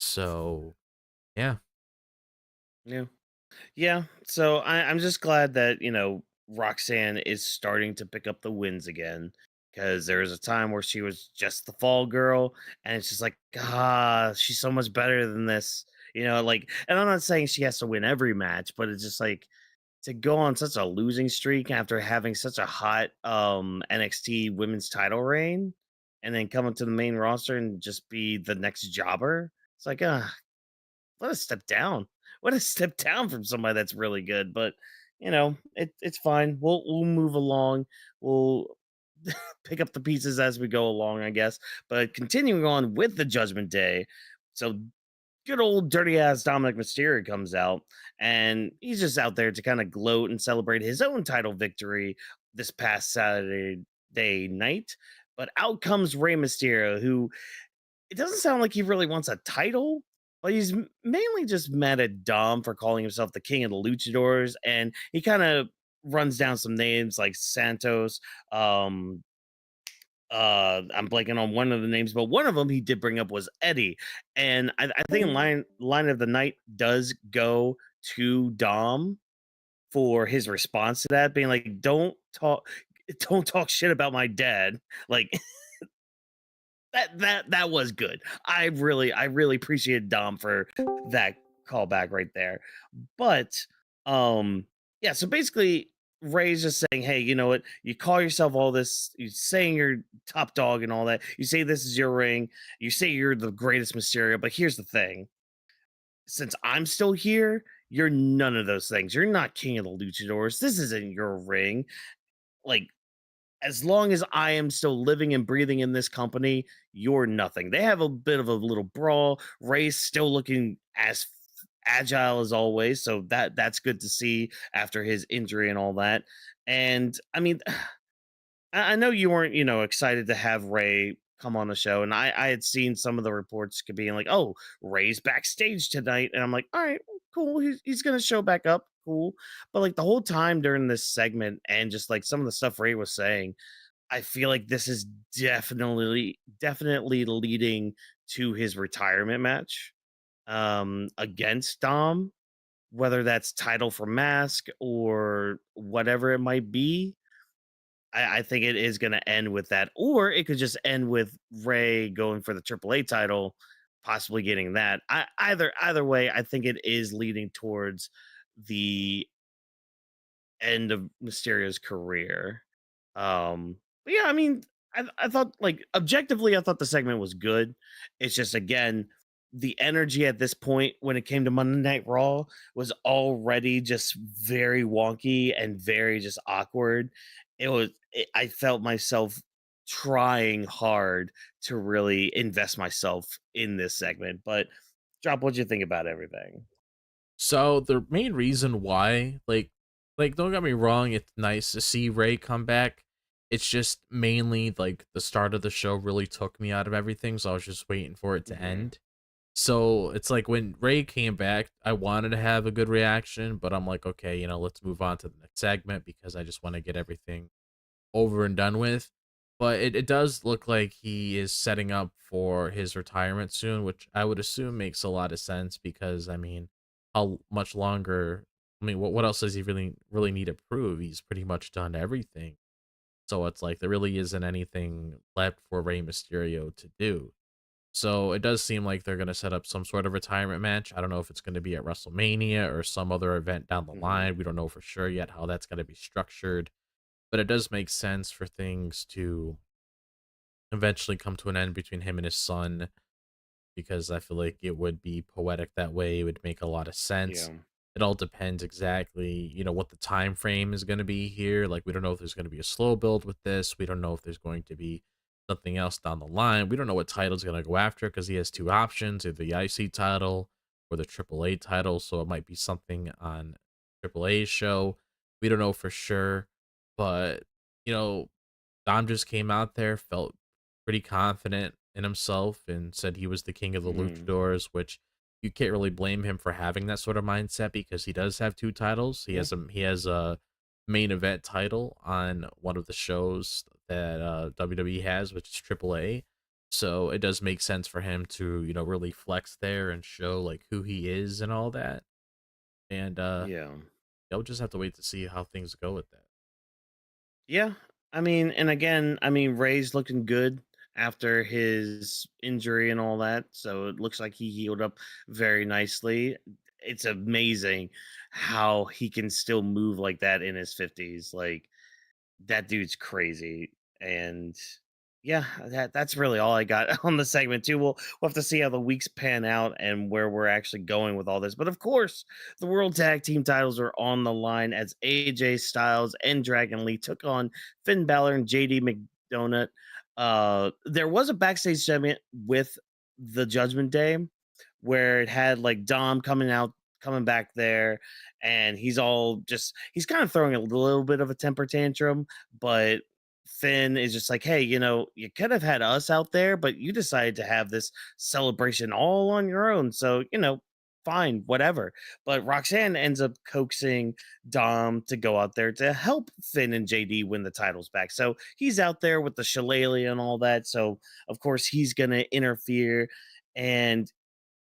So yeah. Yeah. Yeah, so I'm just glad that Roxanne is starting to pick up the wins again, because there was a time where she was just the fall girl, and it's just like, she's so much better than this, like. And I'm not saying she has to win every match, but it's just like to go on such a losing streak after having such a hot NXT women's title reign, and then come up to the main roster and just be the next jobber. It's like, what a step down. What a step down from somebody that's really good. But it's fine. We'll move along. We'll pick up the pieces as we go along, I guess. But continuing on with the Judgment Day. So good old dirty ass Dominic Mysterio comes out, and he's just out there to kind of gloat and celebrate his own title victory this past Saturday night. But out comes Rey Mysterio, who it doesn't sound like he really wants a title, but he's mainly just mad at Dom for calling himself the king of the luchadors, and he kind of runs down some names like Santos, um, I'm blanking on one of the names, but one of them he did bring up was Eddie, and I think line of the night does go to Dom for his response to that, being like, don't talk shit about my dad." Like that was good. I really appreciated Dom for that callback right there. But um yeah, so basically Ray's just saying, "Hey, you know what? You call yourself all this, you saying you're top dog and all that. You say this is your ring. You say you're the greatest Mysterio, but here's the thing. Since I'm still here, you're none of those things. You're not king of the luchadors. This isn't your ring. Like as long as I am still living and breathing in this company, you're nothing." They have a bit of a little brawl. Ray's still looking as agile as always, so that's good to see after his injury and all that. And I mean, I know you weren't, excited to have Ray come on the show, and I had seen some of the reports could being like, "Oh, Ray's backstage tonight," and I'm like, "All right, cool. He's gonna show back up, cool." But like the whole time during this segment, and just like some of the stuff Ray was saying, I feel like this is definitely leading to his retirement match against Dom, whether that's title for Mask or whatever it might be. I think it is going to end with that, or it could just end with Ray going for the AAA title, possibly getting that. Either way, I think it is leading towards the end of Mysterio's career. But yeah, I mean, I thought like objectively, I thought the segment was good. It's just again, the energy at this point when it came to Monday Night Raw was already just very wonky and very just awkward. I felt myself trying hard to really invest myself in this segment. But Drop, what you think about everything? So the main reason why, like don't get me wrong, it's nice to see Ray come back. It's just mainly like the start of the show really took me out of everything, so I was just waiting for it to Hmm. end. So it's like when Ray came back, I wanted to have a good reaction, but I'm like, okay, let's move on to the next segment because I just want to get everything over and done with. But it does look like he is setting up for his retirement soon, which I would assume makes a lot of sense because I mean, how much longer? I mean, what else does he really need to prove? He's pretty much done everything. So it's like there really isn't anything left for Rey Mysterio to do. So it does seem like they're going to set up some sort of retirement match. I don't know if it's going to be at WrestleMania or some other event down the Hmm. line. We don't know for sure yet how that's going to be structured, but it does make sense for things to eventually come to an end between him and his son because I feel like it would be poetic that way. It would make a lot of sense. Yeah. It all depends exactly, what the time frame is going to be here. Like we don't know if there's going to be a slow build with this. We don't know if there's going to be something else down the line. We don't know what title is going to go after because he has two options, either the IC title or the AAA title. So it might be something on AAA's show. We don't know for sure, but you know, Dom just came out there, felt pretty confident in himself, and said he was the king of the Hmm. luchadors, which you can't really blame him for having that sort of mindset because he does have two titles. Yeah. He has a main event title on one of the shows that WWE has, which is AAA. So it does make sense for him to, really flex there and show like who he is and all that. And Yeah. they'll just have to wait to see how things go with that. Yeah. I mean, and again, I mean, Ray's looking good after his injury and all that. So it looks like he healed up very nicely. It's amazing how he can still move like that in his 50s. Like, that dude's crazy. And yeah, that's really all I got on the segment too. We'll have to see how the weeks pan out and where we're actually going with all this. But of course, the World Tag Team titles are on the line as AJ Styles and Dragon Lee took on Finn Balor and JD McDonagh. There was a backstage segment with the Judgment Day where it had like Dom coming back there, and he's kind of throwing a little bit of a temper tantrum, but Finn is just like, "Hey, you could have had us out there, but you decided to have this celebration all on your own. So, fine, whatever. But Roxanne ends up coaxing Dom to go out there to help Finn and JD win the titles back. So he's out there with the shillelagh and all that. So of course he's gonna interfere. And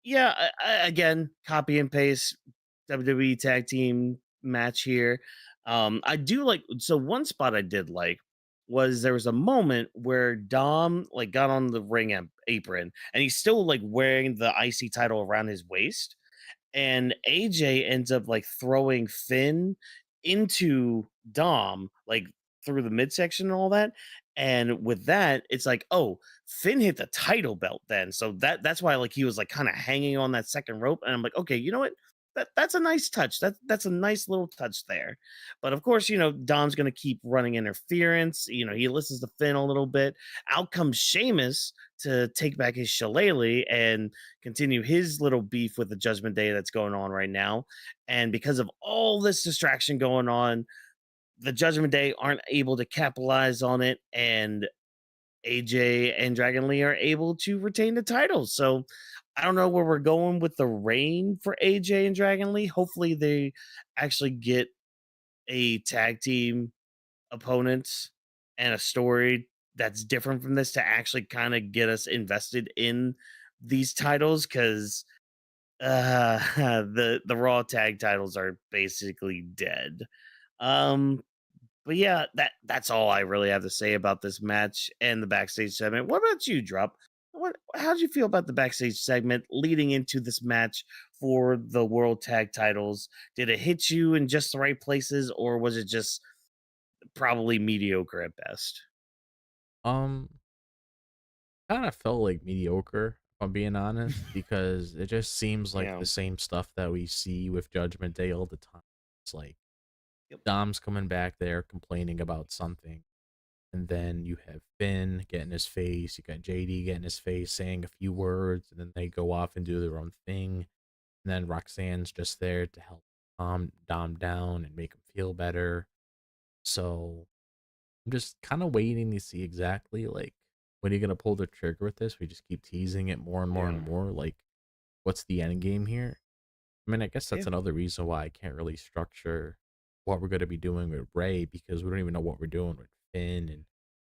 yeah, again, copy and paste WWE tag team match here. I do like, so one spot I did like was there was a moment where Dom like got on the apron and he's still like wearing the IC title around his waist, and AJ ends up like throwing Finn into Dom, like through the midsection and all that. And with that, it's like, oh, Finn hit the title belt then. So that's why like he was like kind of hanging on that second rope. And I'm like, okay, you know what? That's a nice touch. That's a nice little touch there. But of course, Dom's gonna keep running interference. He listens to Finn a little bit. Out comes Sheamus to take back his shillelagh and continue his little beef with the Judgment Day that's going on right now. And because of all this distraction going on, the Judgment Day aren't able to capitalize on it, and AJ and Dragon Lee are able to retain the titles. So I don't know where we're going with the reign for AJ and Dragon Lee. Hopefully, they actually get a tag team opponents and a story that's different from this to actually kind of get us invested in these titles, because the Raw tag titles are basically dead. Um, but yeah, that's all I really have to say about this match and the backstage segment. What about you, Drop? How did you feel about the backstage segment leading into this match for the World Tag Titles? Did it hit you in just the right places, or was it just probably mediocre at best? Um, kind of felt like mediocre, if I'm being honest, because it just seems like Yeah. the same stuff that we see with Judgment Day all the time. It's like Yep. Dom's coming back there complaining about something. And then you have Finn getting his face. You got JD getting his face, saying a few words, and then they go off and do their own thing. And then Roxanne's just there to help calm Dom down and make him feel better. So I'm just kind of waiting to see exactly like when are you gonna pull the trigger with this? We just keep teasing it more and more and Yeah. more. Like, what's the end game here? I mean, I guess Yeah. that's another reason why I can't really structure what we're gonna be doing with Ray because we don't even know what we're doing with Finn and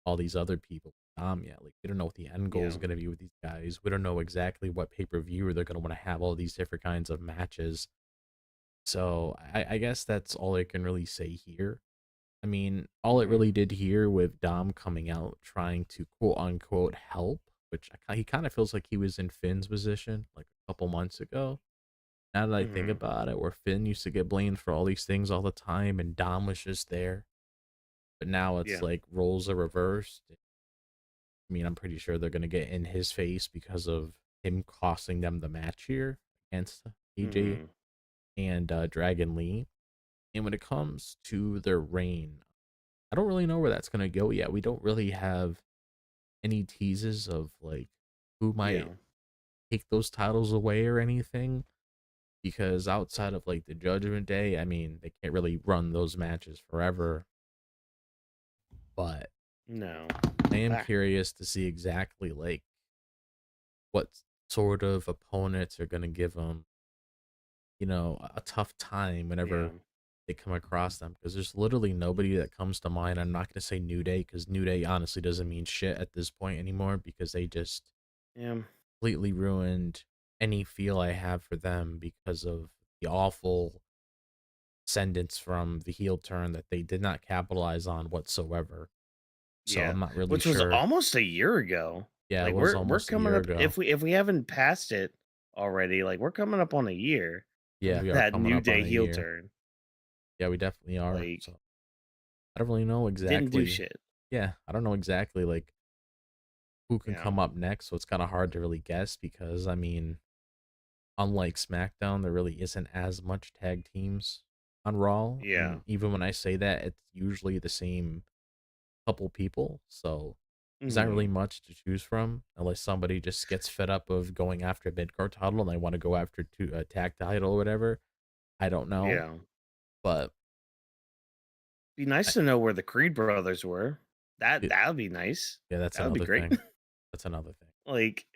all these other people. Yet. Like, we don't know what the end goal is Yeah. gonna be with these guys. We don't know exactly what pay-per-view they're gonna want to have all these different kinds of matches. So I guess that's all I can really say here. I mean, all it Mhm. really did here with Dom coming out trying to quote unquote help, which he kind of feels like he was in Finn's position like a couple months ago. Now that I think Mhm. about it, where Finn used to get blamed for all these things all the time and Dom was just there. But now it's Yeah. like roles are reversed. I mean, I'm pretty sure they're gonna get in his face because of him costing them the match here against AJ Mhm. and Dragon Lee. And when it comes to their reign, I don't really know where that's gonna go yet. We don't really have any teases of like who might Yeah. take those titles away or anything. Because outside of like the Judgment Day, I mean, they can't really run those matches forever. But No. I am Ah. curious to see exactly like what sort of opponents are gonna give them, a tough time Yeah. whenever they come across them. Because there's literally nobody that comes to mind. I'm not gonna say New Day because New Day honestly doesn't mean shit at this point anymore because they just Yeah. completely ruined any feel I have for them because of the awful ascendance from the heel turn that they did not capitalize on whatsoever. So Yeah. I'm not really Which was sure. almost a year ago. Yeah, it Like was we're almost a coming year up, ago. if we haven't passed it already, like we're coming up on a year Yeah, of we are that coming New up on Day a heel year. turn. Yeah, we definitely are. Like So I don't really know didn't do exactly. shit. Yeah, I don't know exactly like who can Yeah. come up next. So it's kind of hard to really guess because I mean, unlike SmackDown, there really isn't as much tag teams on Raw. Yeah. And even when I say that, it's usually the same couple people. So there's not really Mhm. much to choose from unless somebody just gets fed up of going after a mid card title and they want to go after a tag title or whatever. I don't know, Yeah. but Be nice I, to know where the Creed brothers were. That it, that would be nice. yeah, that's That would be another great. thing. That's another thing. Like,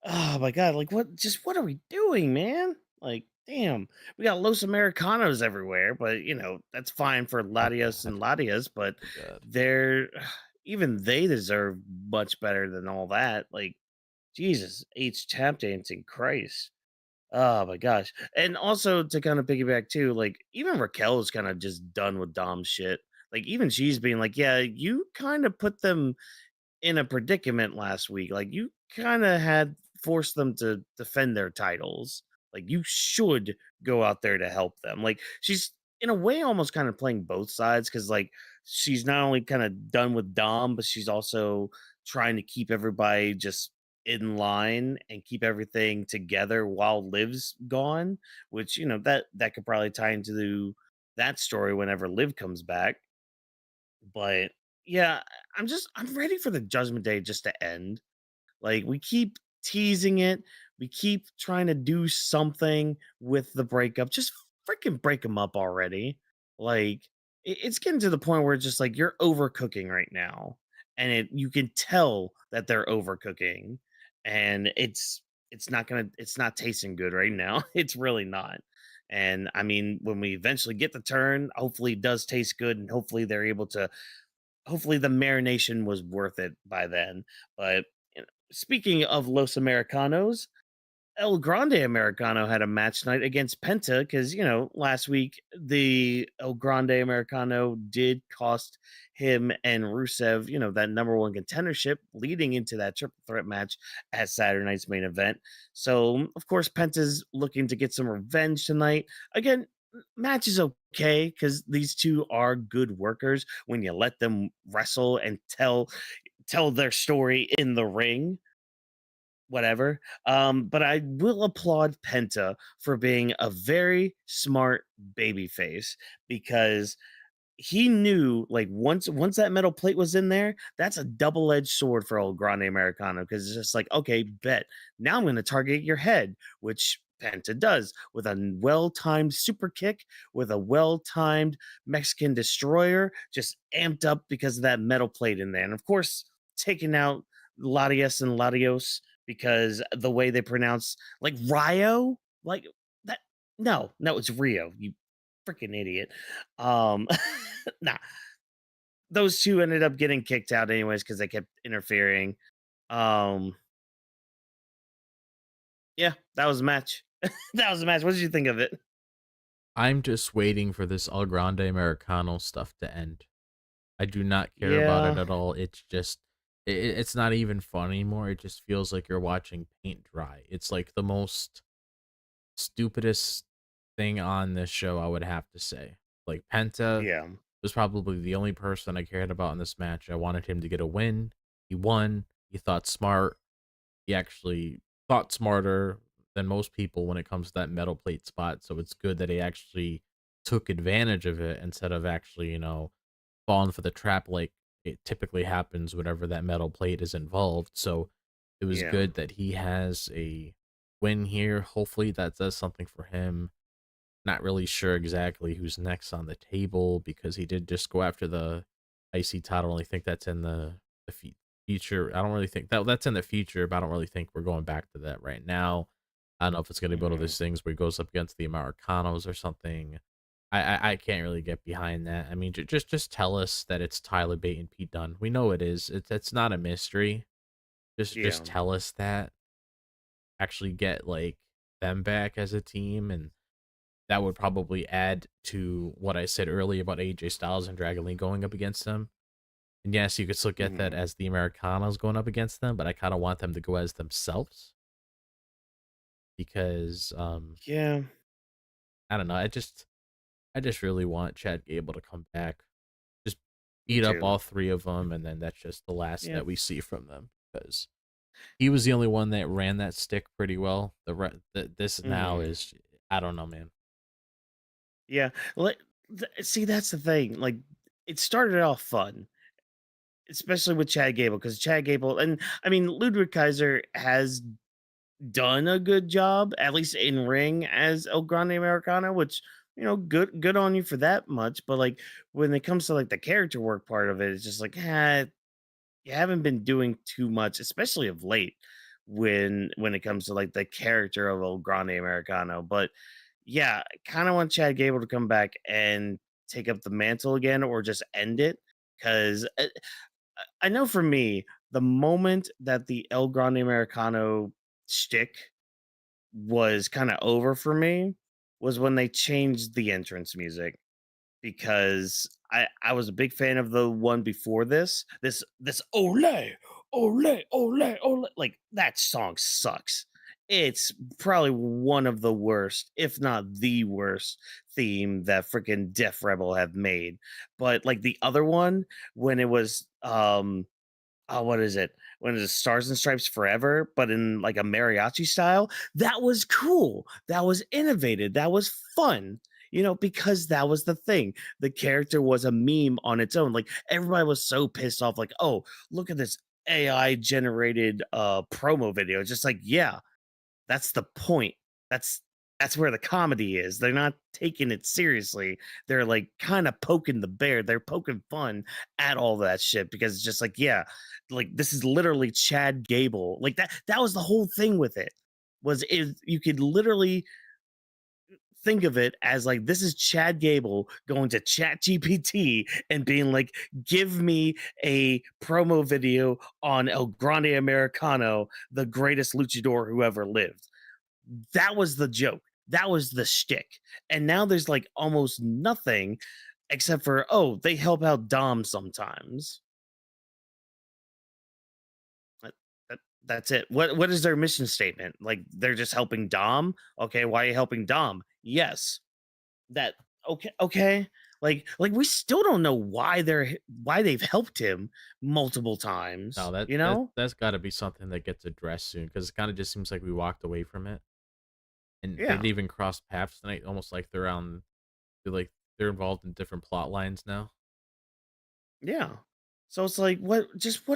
oh my god, like what are we doing, man? Like, damn, we got Los Americanos everywhere, but that's fine for Oh Latios god. and Latias, but Oh god. they're even they deserve much better than all that. Like, Jesus, H tap dancing, Christ. Oh my gosh. And also to kind of piggyback too, like even Raquel is kind of just done with Dom shit. Like even she's being like, yeah, you kind of put them in a predicament last week. Like you kind of had forced them to defend their titles. Like you should go out there to help them. Like she's in a way almost kind of playing both sides because like she's not only kind of done with Dom, but she's also trying to keep everybody just in line and keep everything together while Liv's gone, which that could probably tie into that story whenever Liv comes back. But yeah, I'm ready for the Judgment Day just to end. Like we keep teasing it, we keep trying to do something with the breakup. Just freaking break them up already. Like it's getting to the point where it's just like you're overcooking right now, and you can tell that they're overcooking, and it's not tasting good right now. It's really not. And I mean, when we eventually get the turn, hopefully it does taste good, and hopefully the marination was worth it by then. But speaking of Los Americanos, El Grande Americano had a match night against Penta because, last week the El Grande Americano did cost him and Rusev, that number one contendership leading into that triple threat match at Saturday night's main event. So, of course, Penta's looking to get some revenge tonight. Again, match is okay because these two are good workers when you let them wrestle and tell their story in the ring, whatever. But I will applaud Penta for being a very smart babyface because he knew like once that metal plate was in there, that's a double-edged sword for old Grande Americano because it's just like, okay, bet. Now I'm gonna target your head, which Penta does with a well-timed super kick, with a well-timed Mexican destroyer, just amped up because of that metal plate in there. And of course, taking out Latias and Latios because the way they pronounce like Rio, like that. No, it's Rio. You freaking idiot. Um, nah, those two ended up getting kicked out anyways because they kept interfering. Um, yeah, that was a match. That was a match. What did you think of it? I'm just waiting for this Al Grande Americano stuff to end. I do not care about it Yeah, at all. It's just it's not even fun anymore. It just feels like you're watching paint dry. It's like the most stupidest thing on this show, I would have to say. Like Penta yeah, was probably the only person I cared about in this match. I wanted him to get a win. He won. He thought smart. He actually thought smarter than most people when it comes to that metal plate spot. So it's good that he actually took advantage of it instead of actually, falling for the trap like it typically happens whenever that metal plate is involved. So it was yeah, good that he has a win here. Hopefully that does something for him. Not really sure exactly who's next on the table because he did just go after the IC title. I don't really think that's in the future. I don't really think that's in the future, but I don't really think we're going back to that right now. I don't know if it's going to be one of hmm those things where he goes up against the Americanos or something. I can't really get behind that. I mean, just tell us that it's Tyler Bate and Pete Dunne. We know it is. It's not a mystery. Just yeah. tell us that. Actually get like them back as a team, and that would probably add to what I said earlier about AJ Styles and Dragon Lee going up against them. And yes, you could still get that hmm as the Americanos going up against them, but I kind of want them to go as themselves because Yeah, I don't know. I just really want Chad Gable to come back, just me beat up too. all three of them, and then that's just the last Yeah, that we see from them because he was the only one that ran that stick pretty well. This now hmm is I don't know, man. yeah. See, that's the thing. Like, it started off fun, especially with Chad Gable, because Chad Gable, and I mean, Ludwig Kaiser has done a good job, at least in ring as El Grande Americano, which good on you for that much. But like when it comes to like the character work part of it, it's just like you haven't been doing too much, especially of late. when it comes to like the character of El Grande Americano. But yeah, I kind of want Chad Gable to come back and take up the mantle again, or just end it, because I know for me, the moment that the El Grande Americano shtick was kind of over for me was when they changed the entrance music, because I was a big fan of the one before this. This ole ole ole ole, like that song sucks. It's probably one of the worst, if not the worst, theme that freaking Def Rebel have made. But like the other one, when it was oh, what is it? When it's Stars and Stripes Forever, but in like a mariachi style, that was cool. That was innovative. That was fun. Because that was the thing. The character was a meme on its own. Like everybody was so pissed off, like, oh, look at this AI generated promo video. Just like, yeah, that's the point. That's that's where the comedy is. They're not taking it seriously. They're like kind of poking the bear. They're poking fun at all that shit, because it's just like, yeah, like this is literally Chad Gable. Like that was the whole thing with it. Was if you could literally think of it as like, this is Chad Gable going to Chat GPT and being like, give me a promo video on El Grande Americano, the greatest luchador who ever lived. That was the joke. That was the shtick. And now there's like almost nothing except for, oh, they help out Dom sometimes. That, that's it. What is their mission statement? Like they're just helping Dom? Okay, why are you helping Dom? Yes. That okay. Like we still don't know why they've helped him multiple No, times, that you that know? that's got to be something that gets addressed soon because it kind of just seems like we walked away from it, and they didn't Yeah. even cross paths tonight. Almost like they're involved in different plot lines now. Yeah. So it's like, what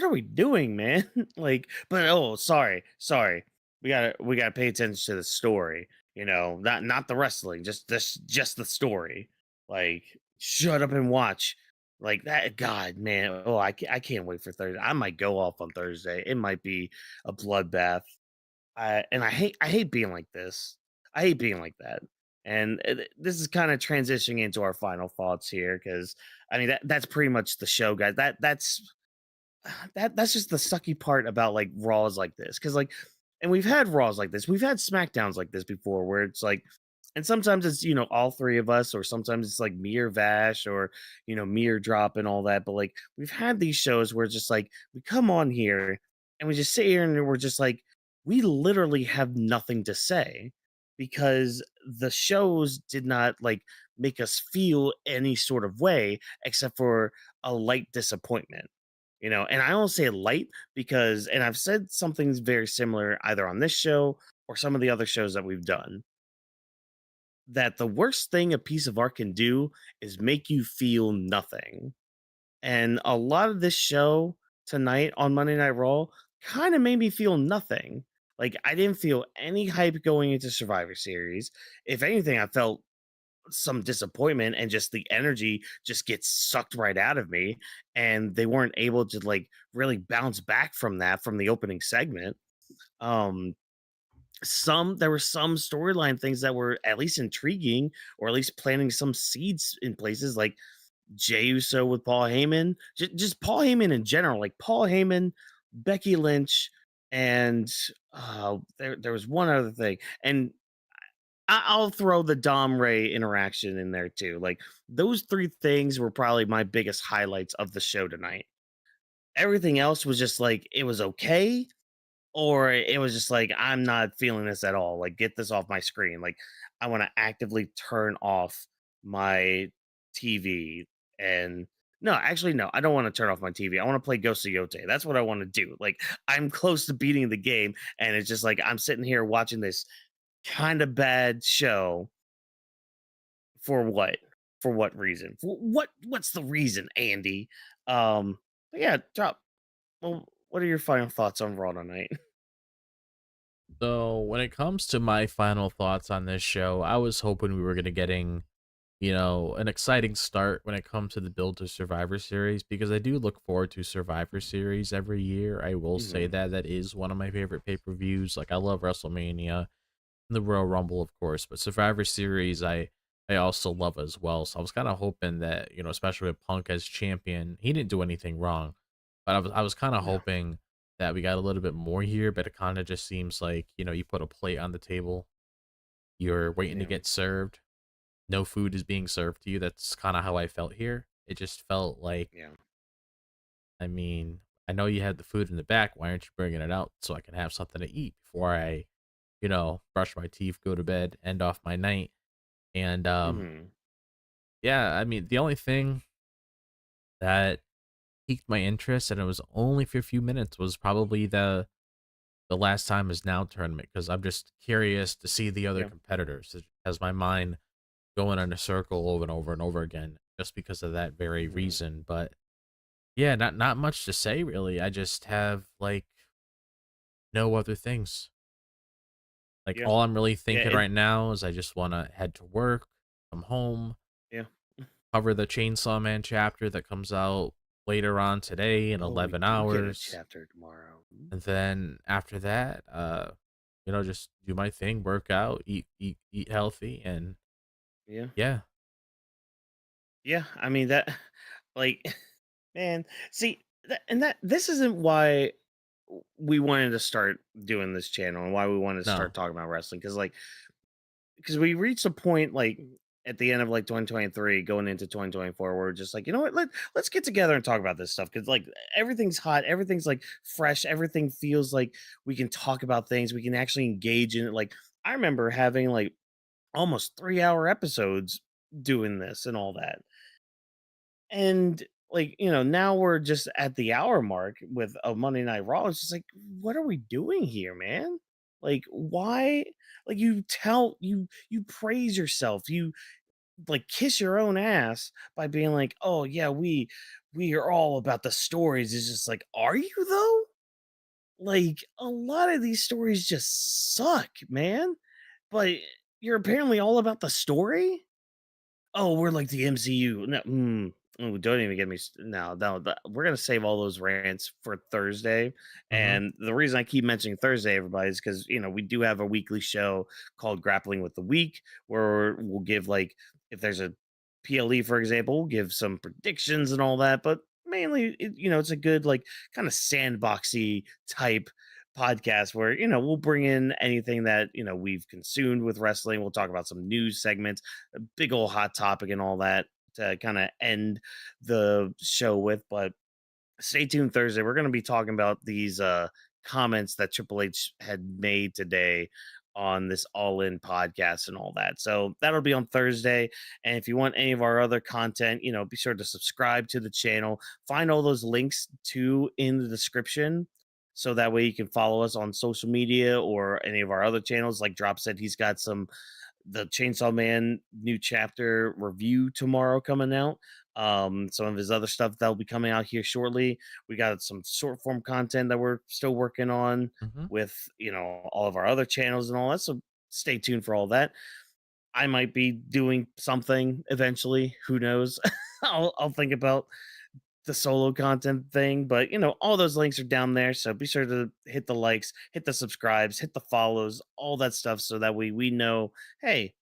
are we doing, man? Like, but oh, sorry. We gotta pay attention to the story, not the wrestling, just the story. Like, shut up and watch. Like that, God, man. Oh, I can't wait for Thursday. I might go off on Thursday. It might be a bloodbath. And I hate being like this. I hate being like that. And this is kind of transitioning into our final thoughts here, because I mean that's pretty much the show, guys. That's just the sucky part about like Raws like this, because like, and we've had Raws like this, we've had SmackDowns like this before, where it's like, and sometimes it's all three of us, or sometimes it's like me or Vash, or me or Drop and all that. But like we've had these shows where it's just like we come on here and we just sit here and we're just like, we literally have nothing to say, because the shows did not like make us feel any sort of way except for a light disappointment. And I don't say light because, and I've said something very similar either on this show or some of the other shows that we've done, that the worst thing a piece of art can do is make you feel nothing. And a lot of this show tonight on Monday Night Raw kind of made me feel nothing. Like I didn't feel any hype going into Survivor Series. If anything, I felt some disappointment, and just the energy just gets sucked right out of me, and they weren't able to like really bounce back from that from the opening segment. um there were some storyline things that were at least intriguing, or at least planting some seeds in places, like Jey Uso with Paul Heyman, just Paul Heyman in general, like Paul Heyman, Becky Lynch, and there was one other thing, and I'll throw the Dom Ray interaction in there too. Like those three things were probably my biggest highlights of the show tonight. Everything else was just like it was okay, or it was just like I'm not feeling this at all. Like get this off my screen. Like I want to actively turn off my TV. And no, actually no, I don't want to turn off my TV. I want to play Ghost of Yote. That's what I want to do. Like I'm close to beating the game, and it's just like I'm sitting here watching this kind of bad show. For what? For what reason? What's the reason, Andy? But yeah, Drop. Well, what are your final thoughts on Raw tonight? So when it comes to my final thoughts on this show, I was hoping we were gonna getting an exciting start when it comes to the build to Survivor Series because I do look forward to Survivor Series every year. I will say Hmm. that that is one of my favorite pay-per-views. Like I love WrestleMania, and the Royal Rumble, of course, but Survivor Series I also love as well. So I was kind of hoping that, especially with Punk as champion, he didn't do anything wrong. But I was kind of No. hoping that we got a little bit more here, but it kind of just seems like, you put a plate on the table, you're waiting to Yeah. get served, no food is being served to you. That's kind of how I felt here. It just felt like, Yeah. I mean, I know you had the food in the back. Why aren't you bringing it out so I can have something to eat before I, brush my teeth, go to bed, end off my night? And Hmm. yeah, I mean, the only thing that piqued my interest, and it was only for a few minutes, was probably the last time is now tournament because I'm just curious to see the other Yeah. competitors. It has my mind going in a circle over and over and over again just because of that very Hmm. reason. But yeah, not much to say really. I just have like no other things. Like Yeah. all I'm really Yeah. thinking right now is I just want to head to work, come home, Yeah. cover the Chainsaw Man chapter that comes out later on today in Oh, we 11 do get a hours. chapter tomorrow. And then after that, just do my thing, work out, eat healthy, and Yeah. yeah. Yeah. I mean that, like, man. See, and that this isn't why we wanted to start doing this channel and why we wanted to start No. talking about wrestling because we reached a point like at the end of like 2023 going into 2024 where we're just like, you know what, let's get together and talk about this stuff because like everything's hot, everything's like fresh, everything feels like we can talk about things, we can actually engage in it. Like I remember having like almost 3-hour episodes doing this and all that. And like, now we're just at the hour mark with a Monday Night Raw. It's just like, what are we doing here, man? Like, why? Like, you praise yourself, you like kiss your own ass by being like, oh yeah, we are all about the stories. It's just like, are you though? Like, a lot of these stories just suck, man. But you're apparently all about the story. Oh, we're like the MCU. No, oh, don't even get me. No, no, we're gonna save all those rants for Thursday. Mhm. And the reason I keep mentioning Thursday, everybody, is because we do have a weekly show called Grappling with the Week, where we'll give like if there's a PLE, for example, we'll give some predictions and all that. But mainly, it's a good like kind of sandboxy type podcast where we'll bring in anything that we've consumed with wrestling. We'll talk about some news segments, a big old hot topic and all that to kind of end the show with. But stay tuned Thursday. We're going to be talking about these comments that Triple H had made today on this All In podcast and all that. So that'll be on Thursday. And if you want any of our other content, be sure to subscribe to the channel. Find all those links too in the description. So that way you can follow us on social media or any of our other channels. Like Drop said, he's got the Chainsaw Man new chapter review tomorrow coming out. Some of his other stuff that'll be coming out here shortly. We got some short form content that we're still working on Mhm. with all of our other channels and all that. So stay tuned for all that. I might be doing something eventually. Who knows? I'll think about the solo content thing, but all those links are down there. So be sure to hit the likes, hit the subscribes, hit the follows, all that stuff, so that way we know, hey,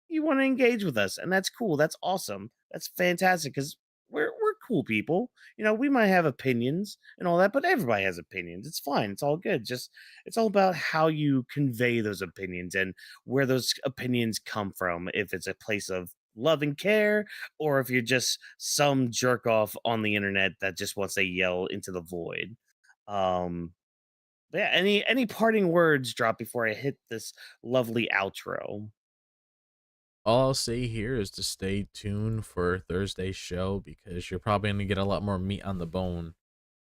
you want to engage with us, and that's cool. That's awesome. That's fantastic because we're cool people. We might have opinions and all that, but everybody has opinions. It's fine. It's all good. Just it's all about how you convey those opinions and where those opinions come from. If it's a place of love and care, or if you're just some jerk off on the internet that just wants to yell into the void. Um, but yeah. Any parting words drop before I hit this lovely outro? All I'll say here is to stay tuned for Thursday's show because you're probably gonna get a lot more meat on the bone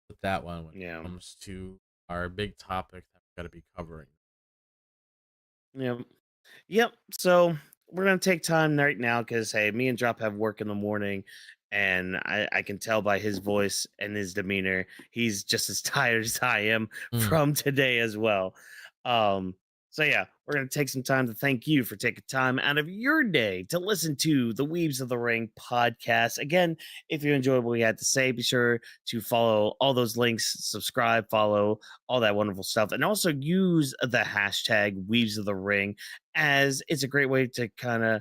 with that one when it Yeah. comes to our big topic that we gotta be covering. Yeah. Yep. So we're gonna take time right now because hey, me and Drop have work in the morning, and I can tell by his voice and his demeanor, he's just as tired as I am Mm. from today as well. Um, So yeah, we're gonna take some time to thank you for taking time out of your day to listen to the Weebs of the Ring podcast. Again, if you enjoyed what we had to say, be sure to follow all those links, subscribe, follow all that wonderful stuff, and also use the hashtag Weebs of the Ring, as it's a great way to kind of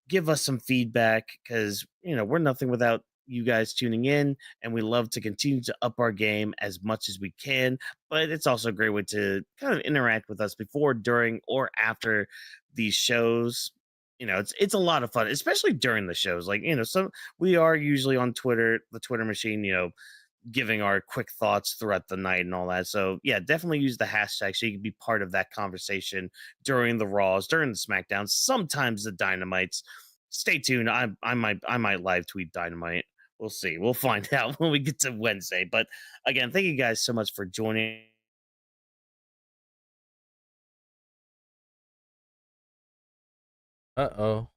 give us some feedback, because we're nothing without you guys tuning in, and we love to continue to up our game as much as we can. But it's also a great way to kind of interact with us before, during, or after these shows. It's a lot of fun, especially during the shows. Like, so we are usually on Twitter, the Twitter machine, giving our quick thoughts throughout the night and all that. So yeah, definitely use the hashtag so you can be part of that conversation during the Raws, during the SmackDowns, sometimes the Dynamites. Stay tuned. I might live tweet Dynamite. We'll see. We'll find out when we get to Wednesday. But again, thank you guys so much for joining. Uh-oh.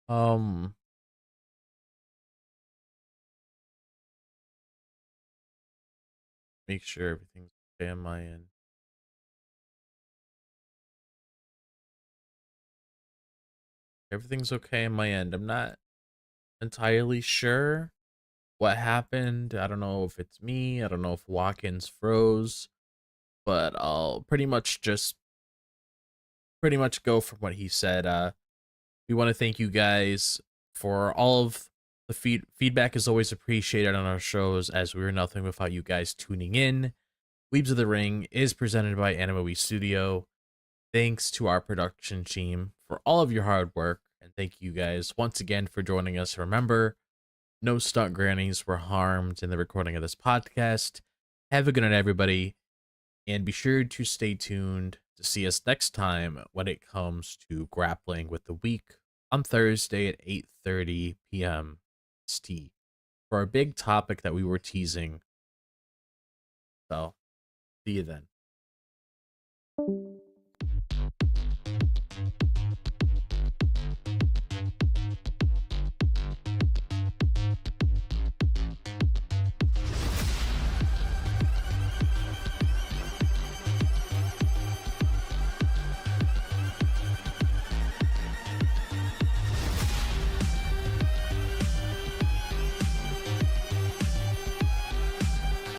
Um, make sure everything's okay on my end. Everything's okay on my end. I'm not entirely sure what happened. I don't know if it's me. I don't know if Watkins froze, but I'll pretty much go from what he said. We want to thank you guys for all of the feedback is always appreciated on our shows, as we are nothing without you guys tuning in. Weebs of the Ring is presented by Anime Studio. Thanks to our production team for all of your hard work, and thank you guys once again for joining us. Remember, no stunt grannies were harmed in the recording of this podcast. Have a good night, everybody, and be sure to stay tuned to see us next time when it comes to grappling with the week on Thursday at 8:30 p.m. ST for a big topic that we were teasing. So, see you then.